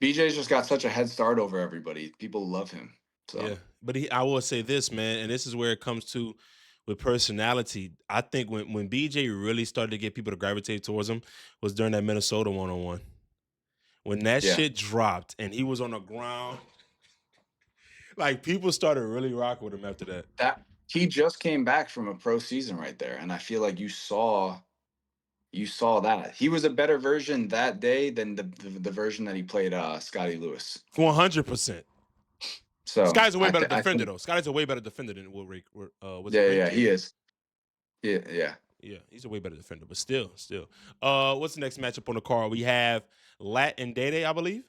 BJ's just got such a head start over everybody. People love him. So Yeah, but I will say this, man, and this is where it comes to with personality. I think when BJ really started to get people to gravitate towards him was during that Minnesota 1-on-1. When that yeah, shit dropped and he was on the ground, like people started really rocking with him after that. that he just came back from a pro season right there, and I feel like you saw that he was a better version that day than the version that he played Scotty Lewis. 100%. So Sky's a way better I defender think though. Scotty's a way better defender than was it yeah, Ray yeah, he King? is. Yeah, yeah. Yeah, he's a way better defender, but still. What's the next matchup on the card? We have Lat and Dede, I believe.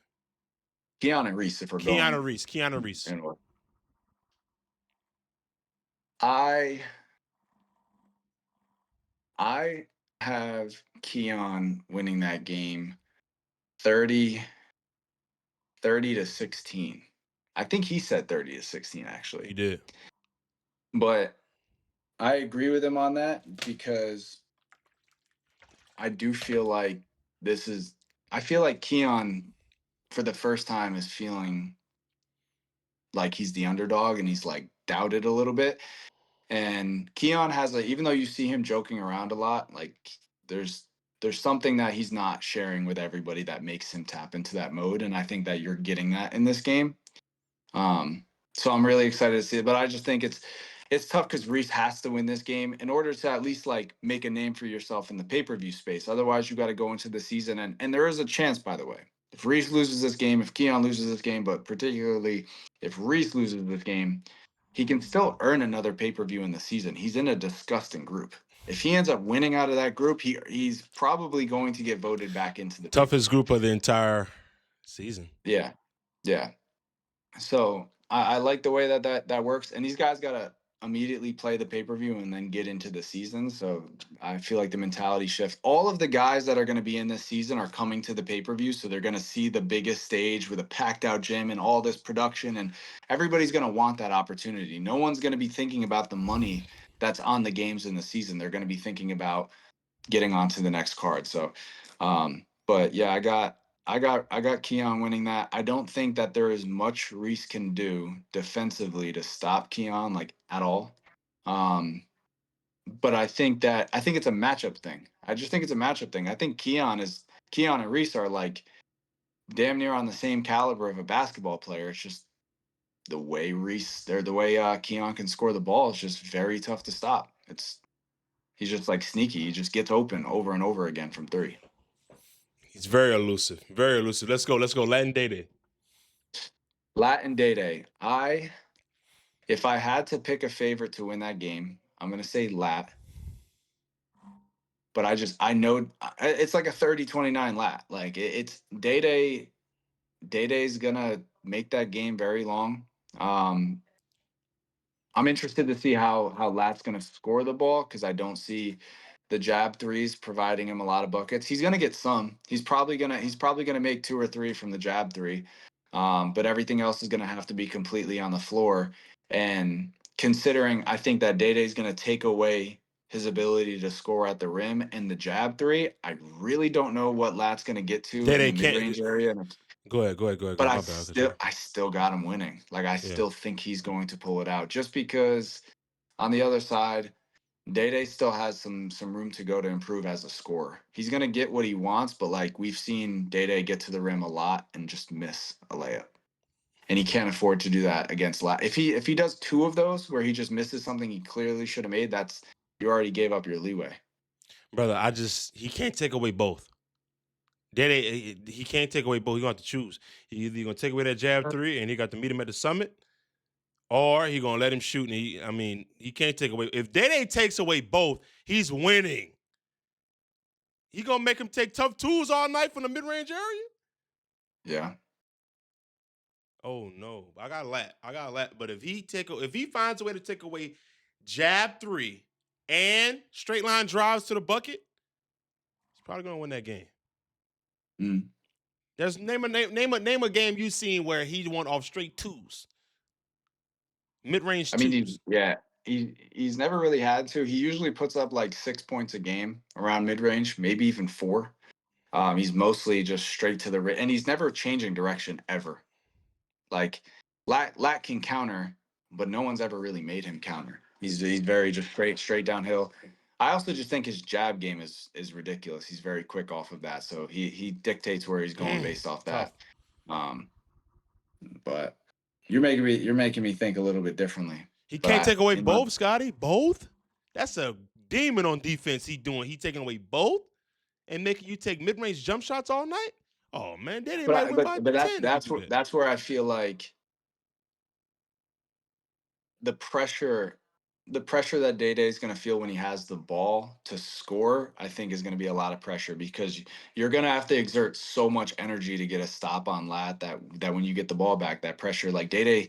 Keanu Reese, if we're Keanu going Reese. Keanu Reese. in order. I I have Keon winning that game 30 30 to 16. I think he said 30 to 16 He actually. did. But I agree with him on that because I do feel like this is I feel like Keon for the first time is feeling like he's the underdog and he's like doubted a little bit. And Keon has a even though you see him joking around a lot, like there's there's something that he's not sharing with everybody that makes him tap into that mode. And I think that you're getting that in this game. Um, so I'm really excited to see it. But I just think it's tough because Reese has to win this game in order to at least like make a name for yourself in the pay-per-view space. Otherwise, you got to go into the season and there is a chance, by the way. If Reese loses this game, if Keon loses this game, but particularly if Reese loses this game, he can still earn another pay-per-view in the season. He's in a disgusting group. If he ends up winning out of that group, he's probably going to get voted back into the Toughest pay-per-view. group of the entire season. Yeah. Yeah. So I like the way that works, and these guys gotta immediately play the pay per view and then get into the season. So I feel like the mentality shift. All of the guys that are going to be in this season are coming to the pay per view, so they're going to see the biggest stage with a packed out gym and all this production, and everybody's going to want that opportunity. No one's going to be thinking about the money that's on the games in the season. They're going to be thinking about getting on to the next card. So, but yeah, I got Keon winning that. I don't think that there is much Reese can do defensively to stop Keon like at all. Um, but I think it's a matchup thing. I just think it's a matchup thing. I think Keon and Reese are like damn near on the same caliber of a basketball player. It's just the way Reese or the way Keon can score the ball is just very tough to stop. He's just like sneaky. He just gets open over and over again from three. He's very elusive. Very elusive. Let's go. Let's go. Latin Day. Latin Day Day. If I had to pick a favorite to win that game, I'm gonna say Lat. But I know it's like a 30-29 Lat. Like it's Day Day. Day Day's gonna make that game very long. Um, I'm interested to see how Lat's going to score the ball because I don't see the jab threes providing him a lot of buckets. He's going to get some. He's probably gonna make two or three from the jab three, but everything else is going to have to be completely on the floor. And considering, I think that Day Day is going to take away his ability to score at the rim and the jab three. I really don't know what Lat's going to get to Day in Day the mid can't. range area. Go ahead. Go ahead. Go ahead. Go But ahead. I My bad. I'll cut you still off. I still got him winning. Like I Yeah. still think he's going to pull it out just because on the other side, Day Day still has some room to go to improve as a scorer. He's gonna get what he wants, but like we've seen Day Day get to the rim a lot and just miss a layup. And he can't afford to do that against If he does two of those where he just misses something he clearly should have made, that's you already gave up your leeway. Brother, he can't take away both. Day Day, he can't take away both. He gonna have to choose. He either gonna take away that jab three and he got to meet him at the summit, or he gonna let him shoot. And I mean, he can't take away. If Day Day takes away both, he's winning. He gonna make him take tough twos all night from the mid range area. Yeah. Oh no, I got lat. I got lat. But if he finds a way to take away jab three and straight line drives to the bucket, he's probably gonna win that game. Mm. There's name a game you've seen where he won off straight twos, mid range I mean, twos. he's never really had to. He usually puts up like 6 points a game around mid range, maybe even four. He's mostly just straight to the and he's never changing direction ever. Like Lat can counter, but no one's ever really made him counter. He's very just straight downhill. I also just think his jab game is ridiculous. He's very quick off of that, so he dictates where he's going based off Tough. that. Um, but you're making me think a little bit differently. He But can't I take away in my both, Scotty. Both. That's a demon on defense. He taking away both and making you take mid range jump shots all night. Oh man, they but might I, win but by but that 10 if he that's do where that. that's where I feel like the pressure the pressure that Day Day is going to feel when he has the ball to score, I think is going to be a lot of pressure because you're going to have to exert so much energy to get a stop on Lat that when you get the ball back, that pressure, like Day Day,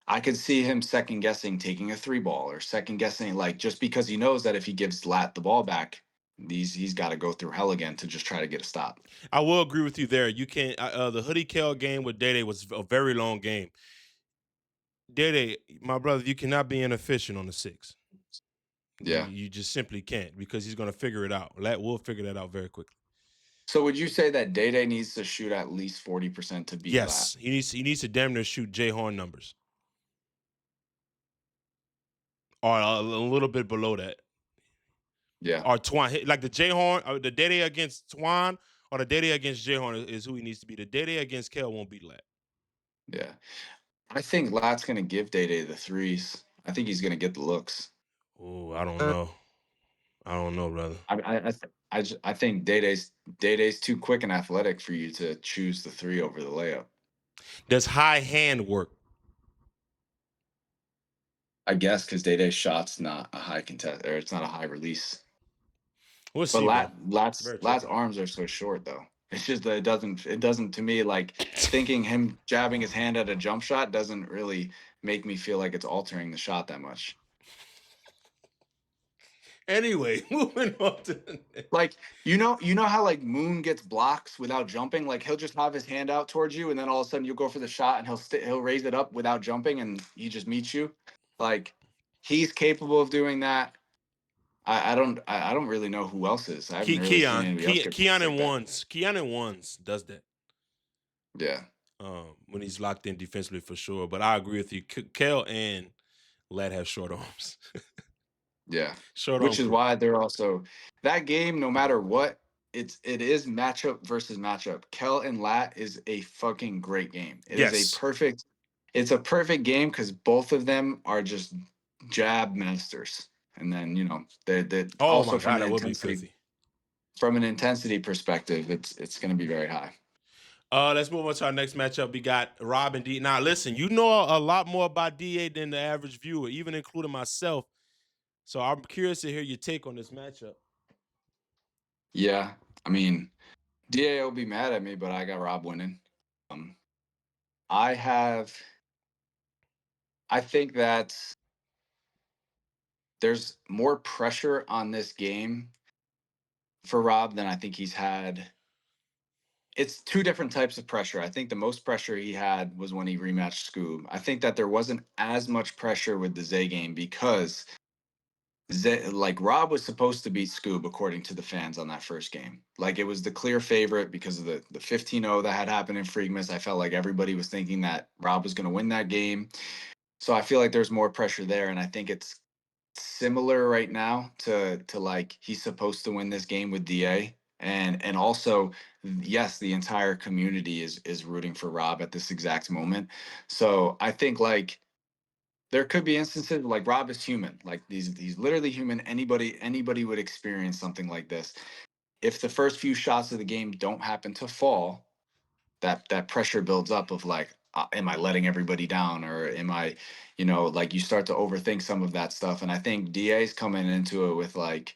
I could see him second guessing taking a three ball or second guessing, like just because he knows that if he gives Lat the ball back, he's got to go through hell again to just try to get a stop. I will agree with you there. You can The Hoodie Kell game with Day Day was a very long game. Dede, my brother, you cannot be inefficient on the six. Yeah. You just simply can't because he's gonna figure it out. Lat will figure that out very quickly. So would you say that Day Day needs to shoot at least 40% to beat Lat? Yes, he needs to damn near shoot Jay Horn numbers or a little bit below that. Yeah. Or Twan, like the Jay Horn, or the Dede against Twan, or the Dede against Jay Horn is who he needs to be. The Dede against Kel won't beat Lat. Yeah. I think Lat's gonna give Day Day the threes. I think he's gonna get the looks. Oh, I don't know. I don't know, brother. I think Day Day's too quick and athletic for you to choose the three over the layup. Does high hand work? I guess because Day Day's shot's not a high contest, or it's not a high release. We'll But see, bro. Lat's Very Lat's tricky. arms are so short though. It's just that it doesn't to me like thinking him jabbing his hand at a jump shot doesn't really make me feel like it's altering the shot that much. Anyway, moving on to the next. Like you know how like Moon gets blocks without jumping. Like he'll just have his hand out towards you, and then all of a sudden you go for the shot, and he'll raise it up without jumping, and he just meets you. Like he's capable of doing that. I don't really know who else is. I haven't really seen anybody else get blocks like that. Keon and ones does that. Yeah, When he's locked in defensively for sure. But I agree with you. Kel and Lad have short arms. yeah. Short arm Which is crew. why they're also that game. No matter what, it is matchup versus matchup. Kel and Lat is a fucking great game. It is a Yes. perfect. It's a perfect game because both of them are just jab masters. And then they Oh also my god, that would be filthy. from an intensity perspective, it's going to be very high. Let's move on to our next matchup. We got Rob and D. Now, listen, you know a lot more about DA than the average viewer, even including myself. So I'm curious to hear your take on this matchup. Yeah, I mean, Da will be mad at me, but I got Rob winning. Um, I have. I think that there's more pressure on this game for Rob than I think he's had. It's two different types of pressure. I think the most pressure he had was when he rematched Scoob. I think that there wasn't as much pressure with the Zay game because like Rob was supposed to beat Scoob according to the fans on that first game. Like it was the clear favorite because of the 15-0 that had happened in Freakmas. I felt like everybody was thinking that Rob was going to win that game. So I feel like there's more pressure there, and I think it's similar right now to like he's supposed to win this game with Da, and also yes, the entire community is rooting for Rob at this exact moment. So I think like there could be instances like Rob is human, like he's literally human. Anybody would experience something like this. If the first few shots of the game don't happen to fall, that pressure builds up of like am I letting everybody down, or am I like you start to overthink some of that stuff. And I think Da's coming into it with like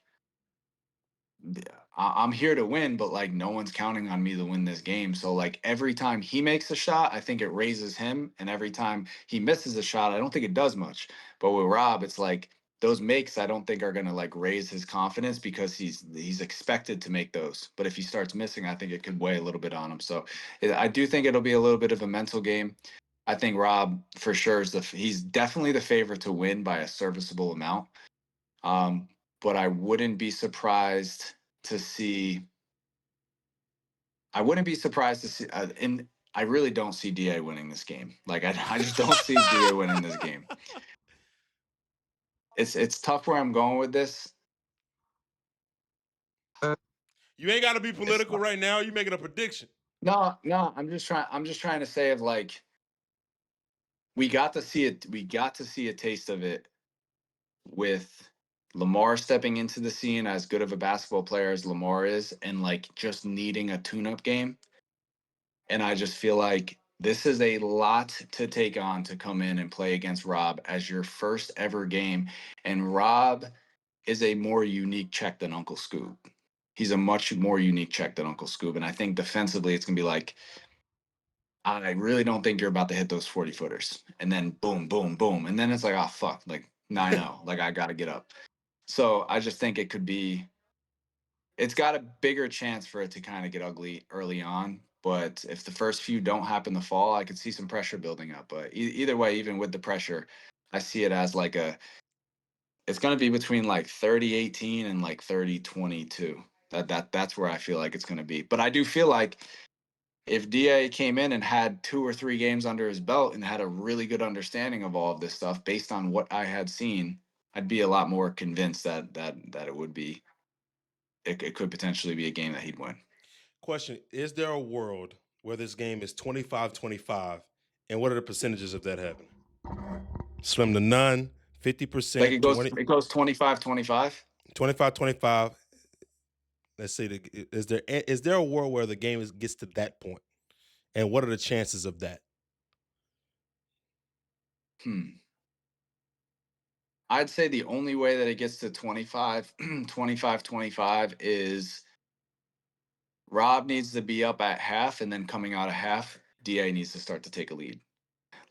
I'm here to win, but like no one's counting on me to win this game. So like every time he makes a shot, I think it raises him, and every time he misses a shot, I don't think it does much. But with Rob, it's like those makes I don't think are gonna like raise his confidence because he's expected to make those. But if he starts missing, I think it could weigh a little bit on him. So I do think it'll be a little bit of a mental game. I think Rob for sure he's definitely the favorite to win by a serviceable amount. Um, but to see I wouldn't be surprised to see, and I really don't see Da winning this game. Like I just don't see Da winning this game. It's tough where I'm going with this. You ain't got to be It's political tough. right now. You making a prediction. No, no, I'm just trying to say of like we got to see it. We got to see a taste of it with Lamar stepping into the scene as good of a basketball player as Lamar is, and like just needing a tune-up game. And I just feel like this is a lot to take on to come in and play against Rob as your first ever game. And Rob is a more unique check than Uncle Scoob. He's a much more unique check than Uncle Scoob. And I think defensively, it's going to be like, I really don't think you're about to hit those 40 footers. And then boom, boom, boom. And then it's like, oh, fuck, like 9-0. Like, I got to get up. So I just think it's got a bigger chance for it to kind of get ugly early on. But if the first few don't happen to fall, I could see some pressure building up. But either way, even with the pressure, I see it as like it's going to be between like 30-18 and like 30-22. That's where I feel like it's going to be. But I do feel like if DA came in and had 2 or 3 games under his belt and had a really good understanding of all of this stuff based on what I had seen, I'd be a lot more convinced that it would be it could potentially be a game that he'd win. Question: is there a world where this game is 25-25, and what are the percentages of that happening? Slim to none, Like 50%, it goes 25-25. 25-25. Let's say, is there a world where the game gets to that point, and what are the chances of that? Hmm. I'd say the only way that it gets to 25, 25-25 is Rob needs to be up at half, and then coming out of half, DA needs to start to take a lead.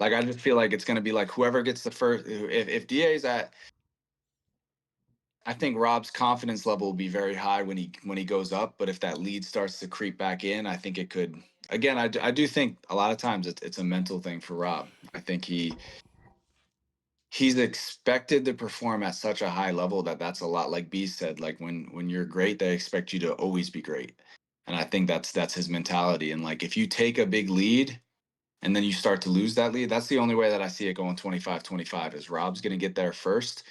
Like I just feel like it's going to be like whoever gets the first. If DA's at, I think Rob's confidence level will be very high when he goes up. But if that lead starts to creep back in, I think it could. Again, I do think a lot of times it's a mental thing for Rob. I think he's expected to perform at such a high level that's a lot like B said. Like when you're great, they expect you to always be great, and I think that's his mentality. And like if you take a big lead and then you start to lose that lead, that's the only way that I see it going 25-25 is Rob's going to get there first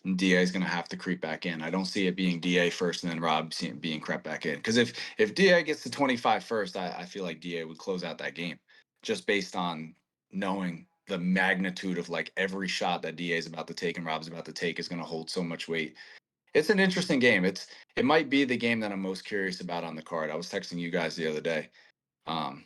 and DA is going to have to creep back in. I don't see it being DA first and then Rob being crept back in. Because if DA gets to 25 first, I feel like DA would close out that game just based on knowing the magnitude of like every shot that DA is about to take and Rob's about to take is going to hold so much weight. It's an interesting game. It might be the game that I'm most curious about on the card. I was texting you guys the other day. Um,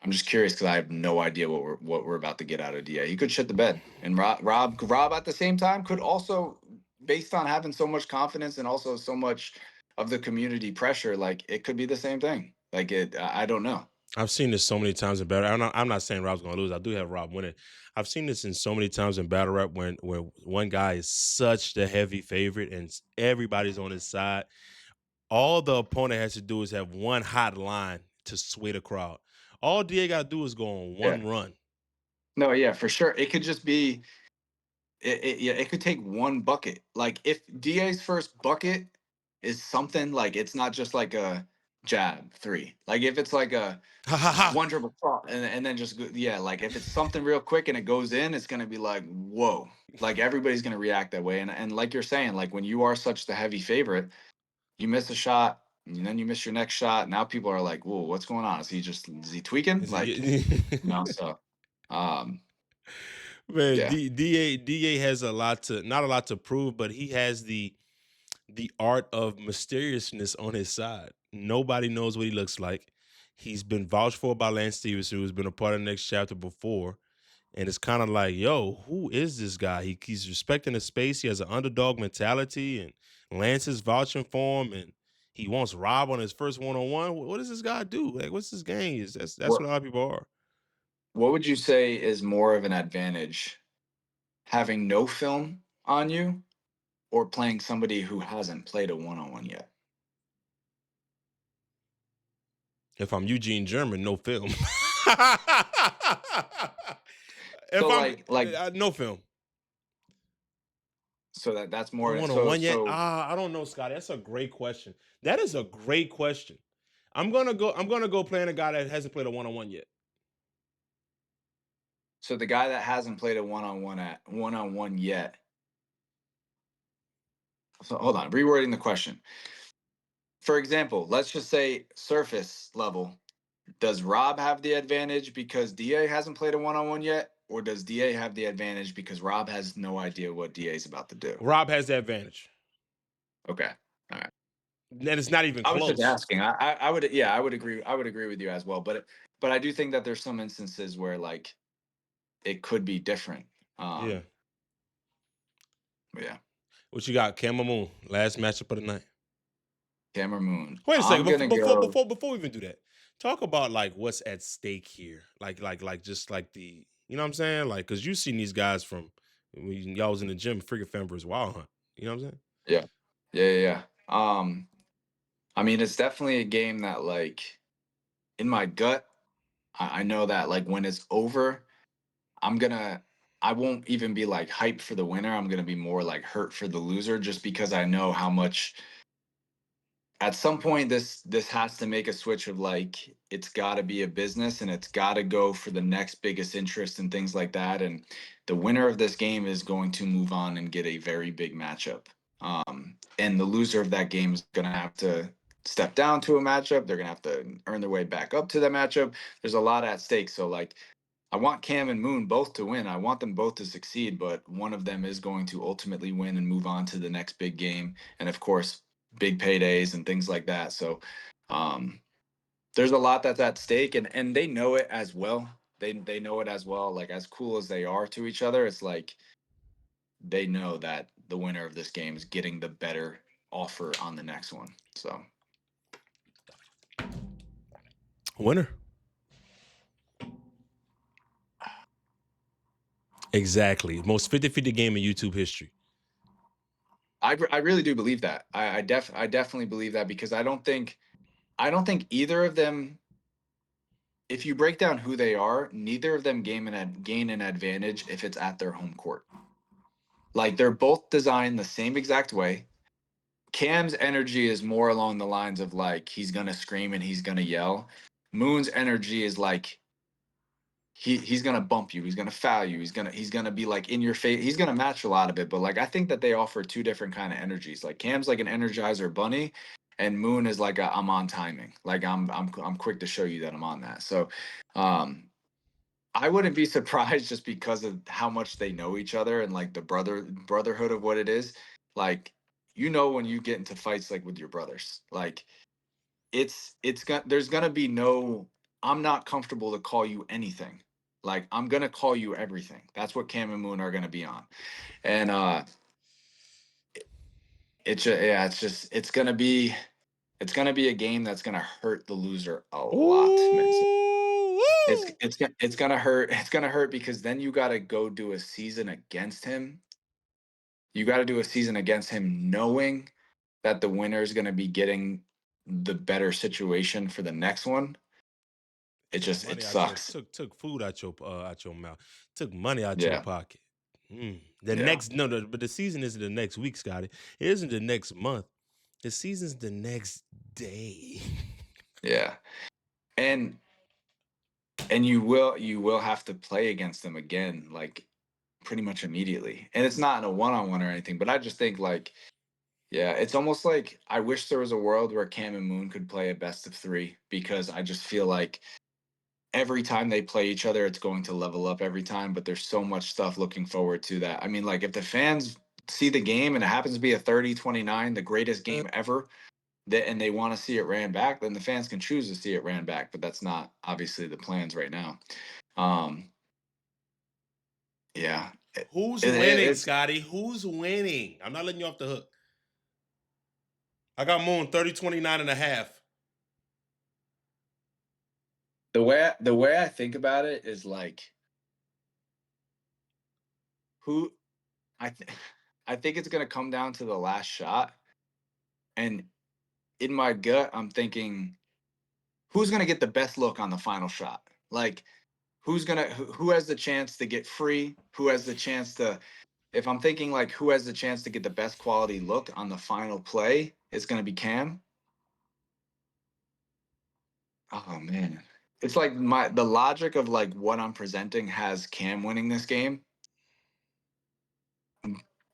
I'm just curious because I have no idea what we're about to get out of Da. He could shit the bed, and Rob at the same time could also, based on having so much confidence and also so much of the community pressure, like it could be the same thing. Like it, I don't know. I've seen this so many times in battle. I'm not saying Rob's going to lose. I do have Rob winning. I've seen this in so many times in battle rap when one guy is such the heavy favorite and everybody's on his side. All the opponent has to do is have one hot line to sway the crowd. All Da got to do is go on Yeah, one run. no, yeah, for sure. It could just be yeah, it could take one bucket. Like if DA's first bucket is something like it's not just like a jab three. Like if it's like a Ha ha ha. one dribble shot and then just yeah, like if it's something real quick and it goes in, it's gonna be like whoa. Like everybody's gonna react that way. And like you're saying, like when you are such the heavy favorite, you miss a shot and then you miss your next shot. Now people are like, whoa, what's going on? Is he tweaking? Is he Like, getting? so um Man, yeah. Da has a lot to not a lot to prove, but he has the art of mysteriousness on his side. Nobody knows what he looks like. He's been vouched for by Lance Stevenson, who's been a part of the next chapter before. And it's kind of like, yo, who is this guy? He's respecting the space. He has an underdog mentality, and Lance is vouching for him, and he wants Rob on his first one-on-one. What does this guy do? Like, what's his game? That's What what a lot of people are. what would you say is more of an advantage? Having no film on you or playing somebody who hasn't played a one-on-one yet? If I'm Eugene German, no film. If So I'm like no film. so that's No more one on so one yet. so I don't know, Scotty. That's a great question. That is a great question. I'm gonna go playing a guy that hasn't played a one on one yet. so the guy that hasn't played a one-on-one yet. So hold on, rewording the question. For example, let's just say surface level. Does Rob have the advantage because DA hasn't played a one-on-one yet? Or does DA have the advantage because Rob has no idea what DA is about to do? Rob has the advantage. Okay. All right. And it's not even I was just close. asking. I would yeah, I would agree with you as well. But I do think that there's some instances where like it could be different. Yeah. But yeah. What you got? Camel Moon. Last matchup of the night. Cameron Moon. Wait a second. I'm Before gonna before go. before before we even do that, talk about like what's at stake here. Like just like the you know what I'm saying? Like because you seen these guys from when y'all was in the gym, Frigga Femme versus Wild Hunt. You know what I'm saying? Yeah. Yeah. I mean, it's definitely a game that like in my gut, I know that like when it's over, I'm gonna I won't even be like hyped for the winner. I'm gonna be more like hurt for the loser just because I know how much at some point this has to make a switch of like it's got to be a business and it's got to go for the next biggest interest and things like that, and the winner of this game is going to move on and get a very big matchup, and the loser of that game is going to have to step down to a matchup. They're going to have to earn their way back up to that matchup. There's a lot at stake, so like I want Cam and Moon both to win. I want them both to succeed, but one of them is going to ultimately win and move on to the next big game. And of course, big paydays and things like that. So um, there's a lot that's at stake, and they know it as well. They know it as well. Like as cool as they are to each other, it's like they know that the winner of this game is getting the better offer on the next one. So Winner. Exactly. Most 50-50 game in YouTube history. I really do believe that. I definitely believe that because I don't think either of them, if you break down who they are, neither of them gain an advantage if it's at their home court. Like they're both designed the same exact way. Cam's energy is more along the lines of like he's gonna scream and he's gonna yell. Moon's energy is like he's gonna bump you, he's gonna foul you, he's gonna be like in your face. He's gonna match a lot of it, but like I think that they offer two different kind of energies. Like Cam's like an energizer bunny, and Moon is like a I'm on timing. Like I'm quick to show you that I'm on that. So um I wouldn't be surprised just because of how much they know each other and like the brotherhood of what it is. Like when you get into fights like with your brothers, like it's got there's gonna be no I'm not comfortable to call you anything. Like I'm gonna call you everything. That's what Cam and Moon are gonna be on. And it's just it's gonna be a game that's gonna hurt the loser a lot, man. Ooh, woo! It's gonna hurt. It's gonna hurt because then you gotta go do a season against him. You gotta do a season against him knowing that the winner is gonna be getting the better situation for the next one. Took It money out your sucks. took food out your mouth. Took money out your Yeah. pocket. The Yeah. next no, but the season isn't the next week, Scotty. It isn't the next month. The season's the next day. Yeah. And you will have to play against them again, like pretty much immediately. And it's not in a one-on-one or anything, but I just think like yeah, it's almost like I wish there was a world where Cam and Moon could play a best of three because I just feel like every time they play each other, it's going to level up every time. But there's so much stuff looking forward to that. I mean, like if the fans see the game and it happens to be a 30-29, the greatest game ever, and they want to see it ran back, then the fans can choose to see it ran back. But that's not obviously the plans right now. Um, yeah, Who's winning, it's Scotty? Who's winning? I'm not letting you off the hook. I got Moon 30-29 and a half. the way I think about it is like who I th- I think it's gonna come down to the last shot. And in my gut, I'm thinking, who's gonna get the best look on the final shot? Like, who has the chance to get free? Who has the chance to? If I'm thinking like who has the chance to get the best quality look on the final play, it's gonna be Cam. Oh man, it's like the logic of like what I'm presenting has Cam winning this game,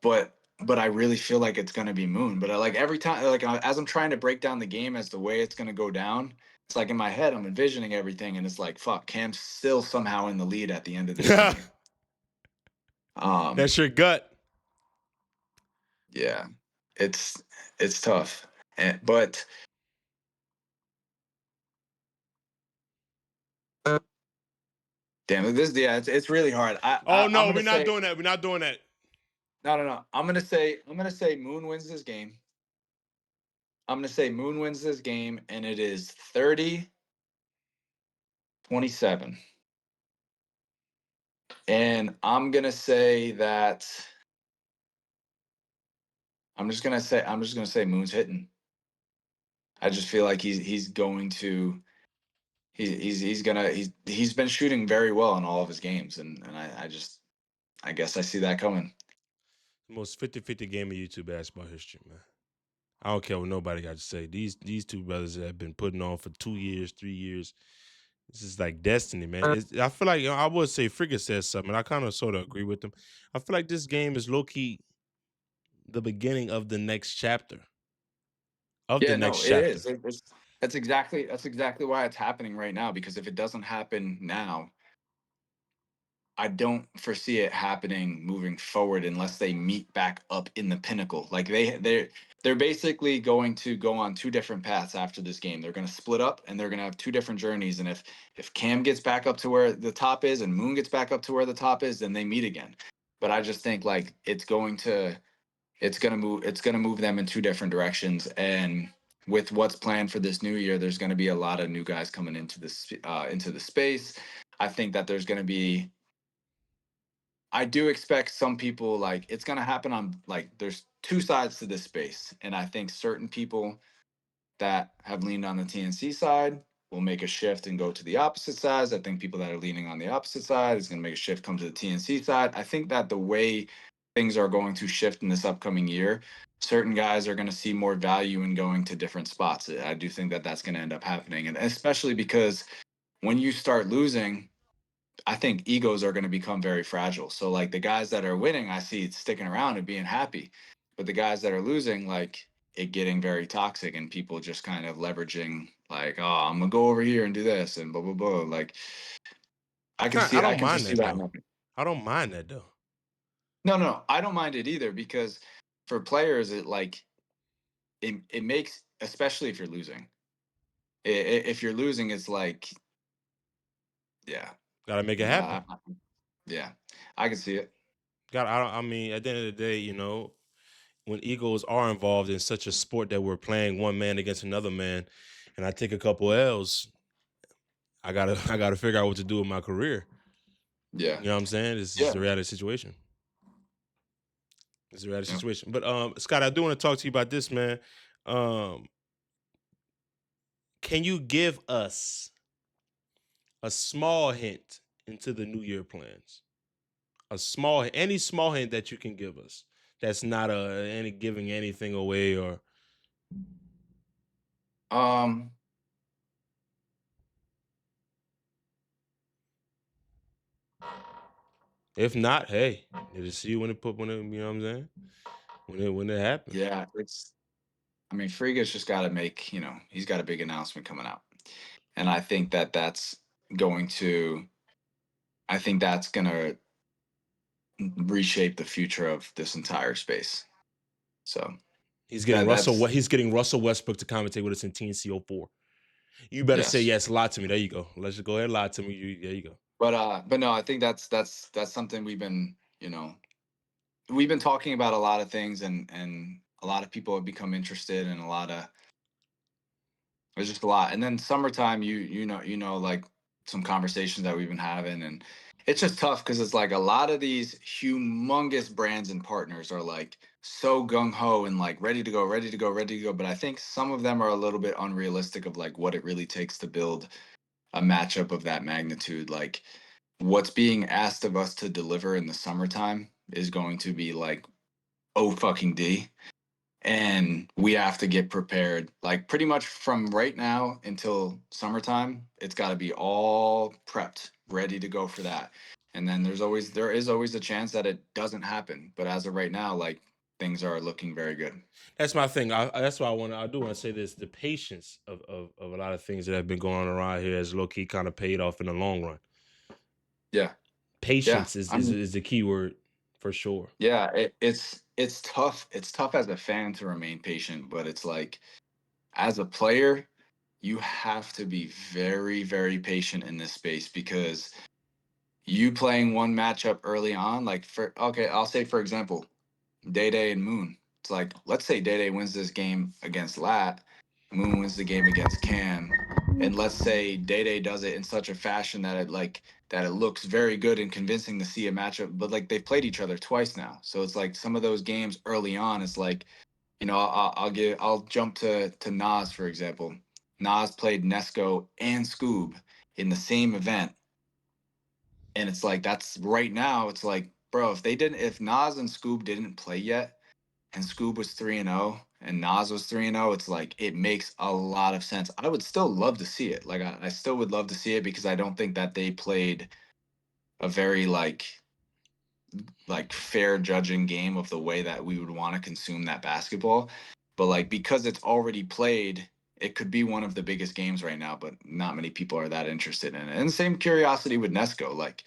but I really feel like it's gonna be Moon. But like every time, like as I'm trying to break down the game as the way it's gonna go down, it's like in my head I'm envisioning everything, and it's like fuck, Cam's still somehow in the lead at the end of this game. Um, That's your gut. yeah, it's tough, but damn, it's really hard. Oh I'm no, gonna we're not say doing that. We're not doing that. no. I'm gonna say Moon wins this game. I'm gonna say Moon wins this game, and it is 30-27. And I'm just gonna say Moon's hitting. I just feel like he's been shooting very well in all of his games, and I guess I see that coming. Most 50-50 game of YouTube basketball history, man. I don't care what nobody got to say. These two brothers that have been putting on for 2 years, 3 years. This is like destiny, man. I feel like I would say Frigga says something. I kind of sort of agree with him. I feel like this game is low key the beginning of the next chapter. Of the Yeah, no, next it chapter. is. That's exactly why it's happening right now. Because if it doesn't happen now, I don't foresee it happening moving forward unless they meet back up in the pinnacle. Like they're basically going to go on two different paths after this game. They're going to split up and they're going to have two different journeys. And if Cam gets back up to where the top is and Moon gets back up to where the top is, then they meet again. But I just think like it's going to move them in two different directions. And with what's planned for this new year, there's going to be a lot of new guys coming into the space. I think that there's going to be I do expect some people like it's gonna happen on like there's two sides to this space. And I think certain people that have leaned on the TNC side will make a shift and go to the opposite sides. I think people that are leaning on the opposite side is gonna make a shift, come to the TNC side. I think that the way things are going to shift in this upcoming year, certain guys are going to see more value in going to different spots. I do think that that's going to end up happening, and especially because when you start losing, I think egos are going to become very fragile. So like the guys that are winning, I see sticking around and being happy, but the guys that are losing, like it getting very toxic and people just kind of leveraging like, oh, I'm gonna go over here and do this and blah blah blah. Like It's not. I I don't can mind foresee that that though. happening. I don't mind that though. No, no, I don't mind it either because for players, it makes, especially if you're losing. If you're losing, it's like, yeah, Gotta make it happen. nah, yeah, I can see it. Got. I mean, at the end of the day, when egos are involved in such a sport that we're playing one man against another man, and I take a couple L's, I gotta I gotta figure out what to do with my career. Yeah, You know what I'm saying? This is yeah, the reality situation. It's a reality yeah. situation. But Scott, I do want to talk to you about this, man. Um, can you give us a small hint into the New Year plans? Any small hint that you can give us. That's not any giving anything away, or Um, if not, hey, you just see when it, you know what I'm saying? When it happens. yeah, I mean, Friga's just got to make, he's got a big announcement coming out. And going to, I think that's going to reshape the future of this entire space. So that's, He's getting Russell Westbrook to commentate with us in TNC 04. You better say yes. yes, lie to me. There you go. Let's just go ahead and lie to me. There you go. But no, I think that's something we've been talking about a lot of things, and a lot of people have become interested in a lot of, there's just a lot. And then summertime, like some conversations that we've been having, and it's just tough because it's like a lot of these humongous brands and partners are like so gung ho and like ready to go, ready to go, ready to go. But I think some of them are a little bit unrealistic of like what it really takes to build a matchup of that magnitude. Like what's being asked of us to deliver in the summertime is going to be like, oh fucking D, and we have to get prepared like pretty much from right now until summertime. It's got to be all prepped, ready to go for that. And then there is always a chance that it doesn't happen, but as of right now, like things are looking very good. That's my thing. That's why I do want to say this. The patience of a lot of things that have been going on around here has low key kind of paid off in the long run. Yeah, yeah, Patience I mean, is the key word for sure. yeah, it's tough. It's tough as a fan to remain patient, but it's like as a player, you have to be very, very patient in this space because you playing one matchup early on, like for okay, I'll say for example, Day Day and Moon. It's like let's say Day Day wins this game against Lat, Moon wins the game against Cam, and let's say Day Day does it in such a fashion that it looks very good and convincing to see a matchup. But like they've played each other twice now, so it's like some of those games early on, it's like I'll jump to Nas for example. Nas played Nesco and Scoob, in the same event. And it's like, that's right now, it's like, bro, if Nas and Scoob didn't play yet, and Scoob was 3-0 and Nas was 3-0, it's like it makes a lot of sense. I would still love to see it. Like I still would love to see it because I don't think that they played a very like fair judging game of the way that we would want to consume that basketball. But like because it's already played, it could be one of the biggest games right now, but not many people are that interested in it. And same curiosity with Nesco. Like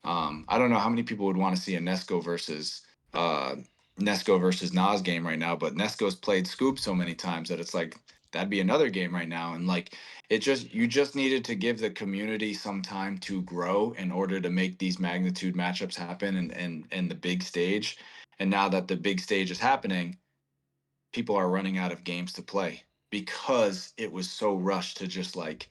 I don't know how many people would want to see a uh Nesco versus Nas game right now, but Nesco's played Scoop so many times that it's like that'd be another game right now. And like you just needed to give the community some time to grow in order to make these magnitude matchups happen and the big stage. And now that the big stage is happening, people are running out of games to play because it was so rushed to just like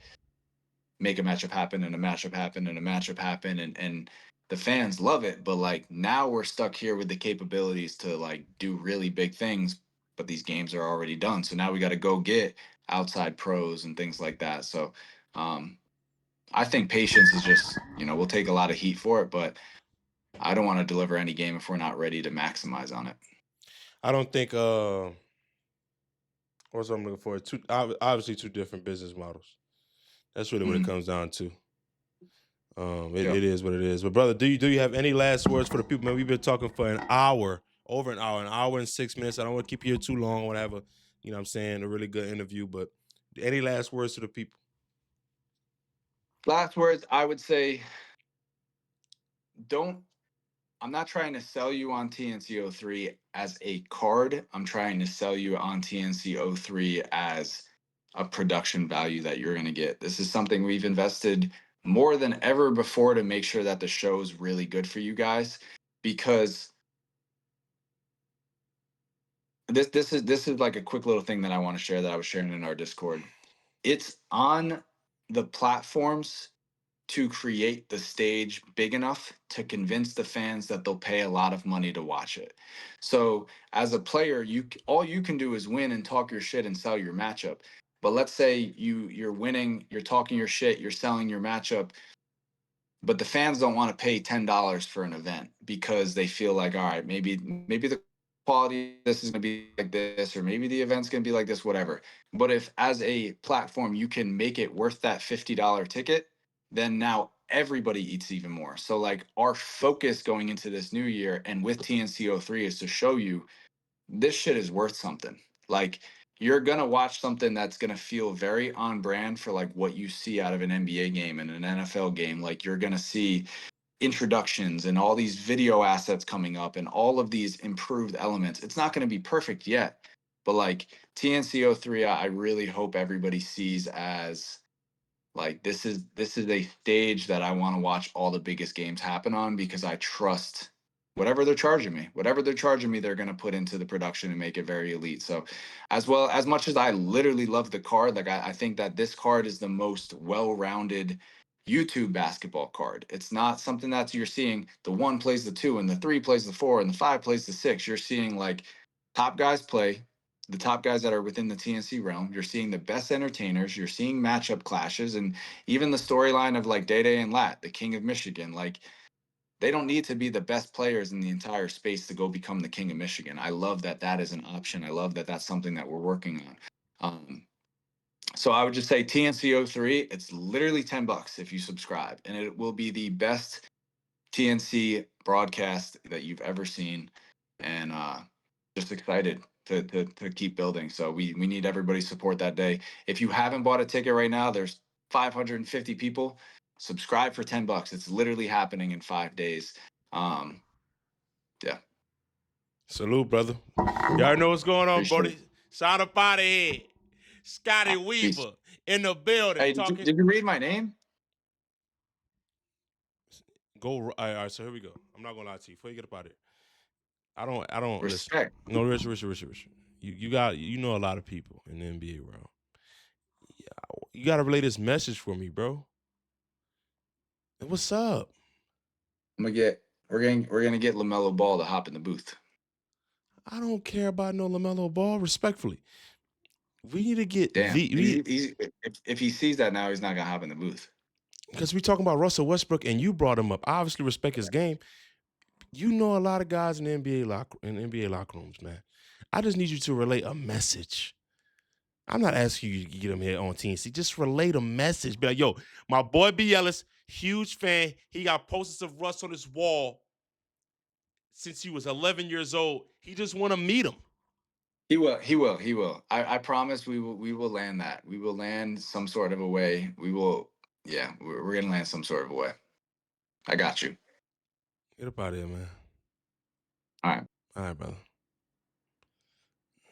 make a matchup happen and a matchup happen and a matchup happen and the fans love it, but like now we're stuck here with the capabilities to like do really big things, but these games are already done, so now we got to go get outside pros and things like that. So um I think patience is just, we'll take a lot of heat for it, but I don't want to deliver any game if we're not ready to maximize on it. I don't think what's I'm looking for? Obviously two different business models. That's really what it Mhm. comes down to. Yep. It is what it is. But brother, do you have any last words for the people? Man, we've been talking for an hour, over an hour and 6 minutes. I don't want to keep you here too long. I want to have what I'm saying, a really good interview. But any last words to the people? Last words, I would say, don't I'm not trying to sell you on TNC03 as a card. I'm trying to sell you on TNC03 as a production value that you're going to get. This is something we've invested more than ever before to make sure that the show is really good for you guys, because this is like a quick little thing that I want to share that I was sharing in our Discord. It's on the platforms to create the stage big enough to convince the fans that they'll pay a lot of money to watch it. So as a player, all you can do is win and talk your shit and sell your matchup. But let's say you're winning, you're talking your shit, you're selling your matchup, but the fans don't want to pay $10 for an event because they feel like, all right, maybe the quality of this is going to be like this, or maybe the event's going to be like this, whatever. But if as a platform you can make it worth that $50 ticket, then now everybody eats even more. So like our focus going into this new year and with TNCO3 is to show you this shit is worth something. Like you're gonna watch something that's gonna feel very on brand for like what you see out of an NBA game and an NFL game. Like you're gonna see introductions and all these video assets coming up and all of these improved elements. It's not gonna be perfect yet, but like TNCO3, I really hope everybody sees as like this is a stage that I want to watch all the biggest games happen on, because I trust whatever they're charging me, they're going to put into the production and make it very elite. So as much as I literally love the card, like I think that this card is the most well-rounded YouTube basketball card. It's not something that you're seeing the one plays the two and the three plays the four and the five plays the six. You're seeing like top guys play, the top guys that are within the TNC realm. You're seeing the best entertainers. You're seeing matchup clashes, and even the storyline of like Day Day and Lat, the King of Michigan. Like they don't need to be the best players in the entire space to go become the King of Michigan. I love that that is an option. I love that that's something that we're working on. So I would just say TNCO3. It's literally $10 if you subscribe, and it will be the best TNC broadcast that you've ever seen, and just excited to keep building. So we need everybody's support that day. If you haven't bought a ticket right now, there's 550 people. Subscribe for $10. It's literally happening in 5 days. Um, yeah, Salute, brother. Y'all know what's going on, appreciate Brody. it. Shout up out of here. Scotty Peace. Weaver in the building Hey, talking. did you read my name? All right, so here we go. I'm not gonna lie to you. Before you get up out of here, I don't listen. Respect. No, Richard. You know a lot of people in the NBA realm. You gotta relay this message for me, bro. What's up? I'm gonna get. We're gonna get Lamelo Ball to hop in the booth. I don't care about no LaMelo Ball. Respectfully, we need to get Damn. V. If he sees that now, he's not gonna hop in the booth. because we talking about Russell Westbrook and you brought him up. I obviously respect his game. You know a lot of guys in the NBA locker rooms, man. I just need you to relay a message. I'm not asking you to get him here on TNC. Just relate a message. Be like, yo, my boy B. Ellis, huge fan. He got posters of Russ on his wall since he was 11 years old. He just want to meet him. He will. He will. He will. I promise we will. We will land that. We will land some sort of a way. We will. Yeah, we're gonna land some sort of a way. I got you. Get up out of here, man. All right. All right, brother.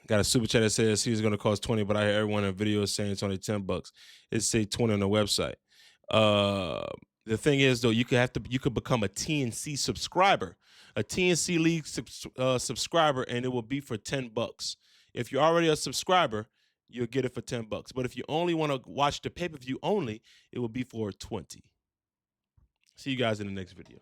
Got a super chat that says he was going to cost 20, but I hear everyone in the video is saying it's only $10. It say 20 on the website. The thing is, though, you could become a TNC subscriber, a TNC League subscriber, and it will be for $10. If you're already a subscriber, you'll get it for $10. But if you only want to watch the pay-per-view only, it will be for 20. See you guys in the next video.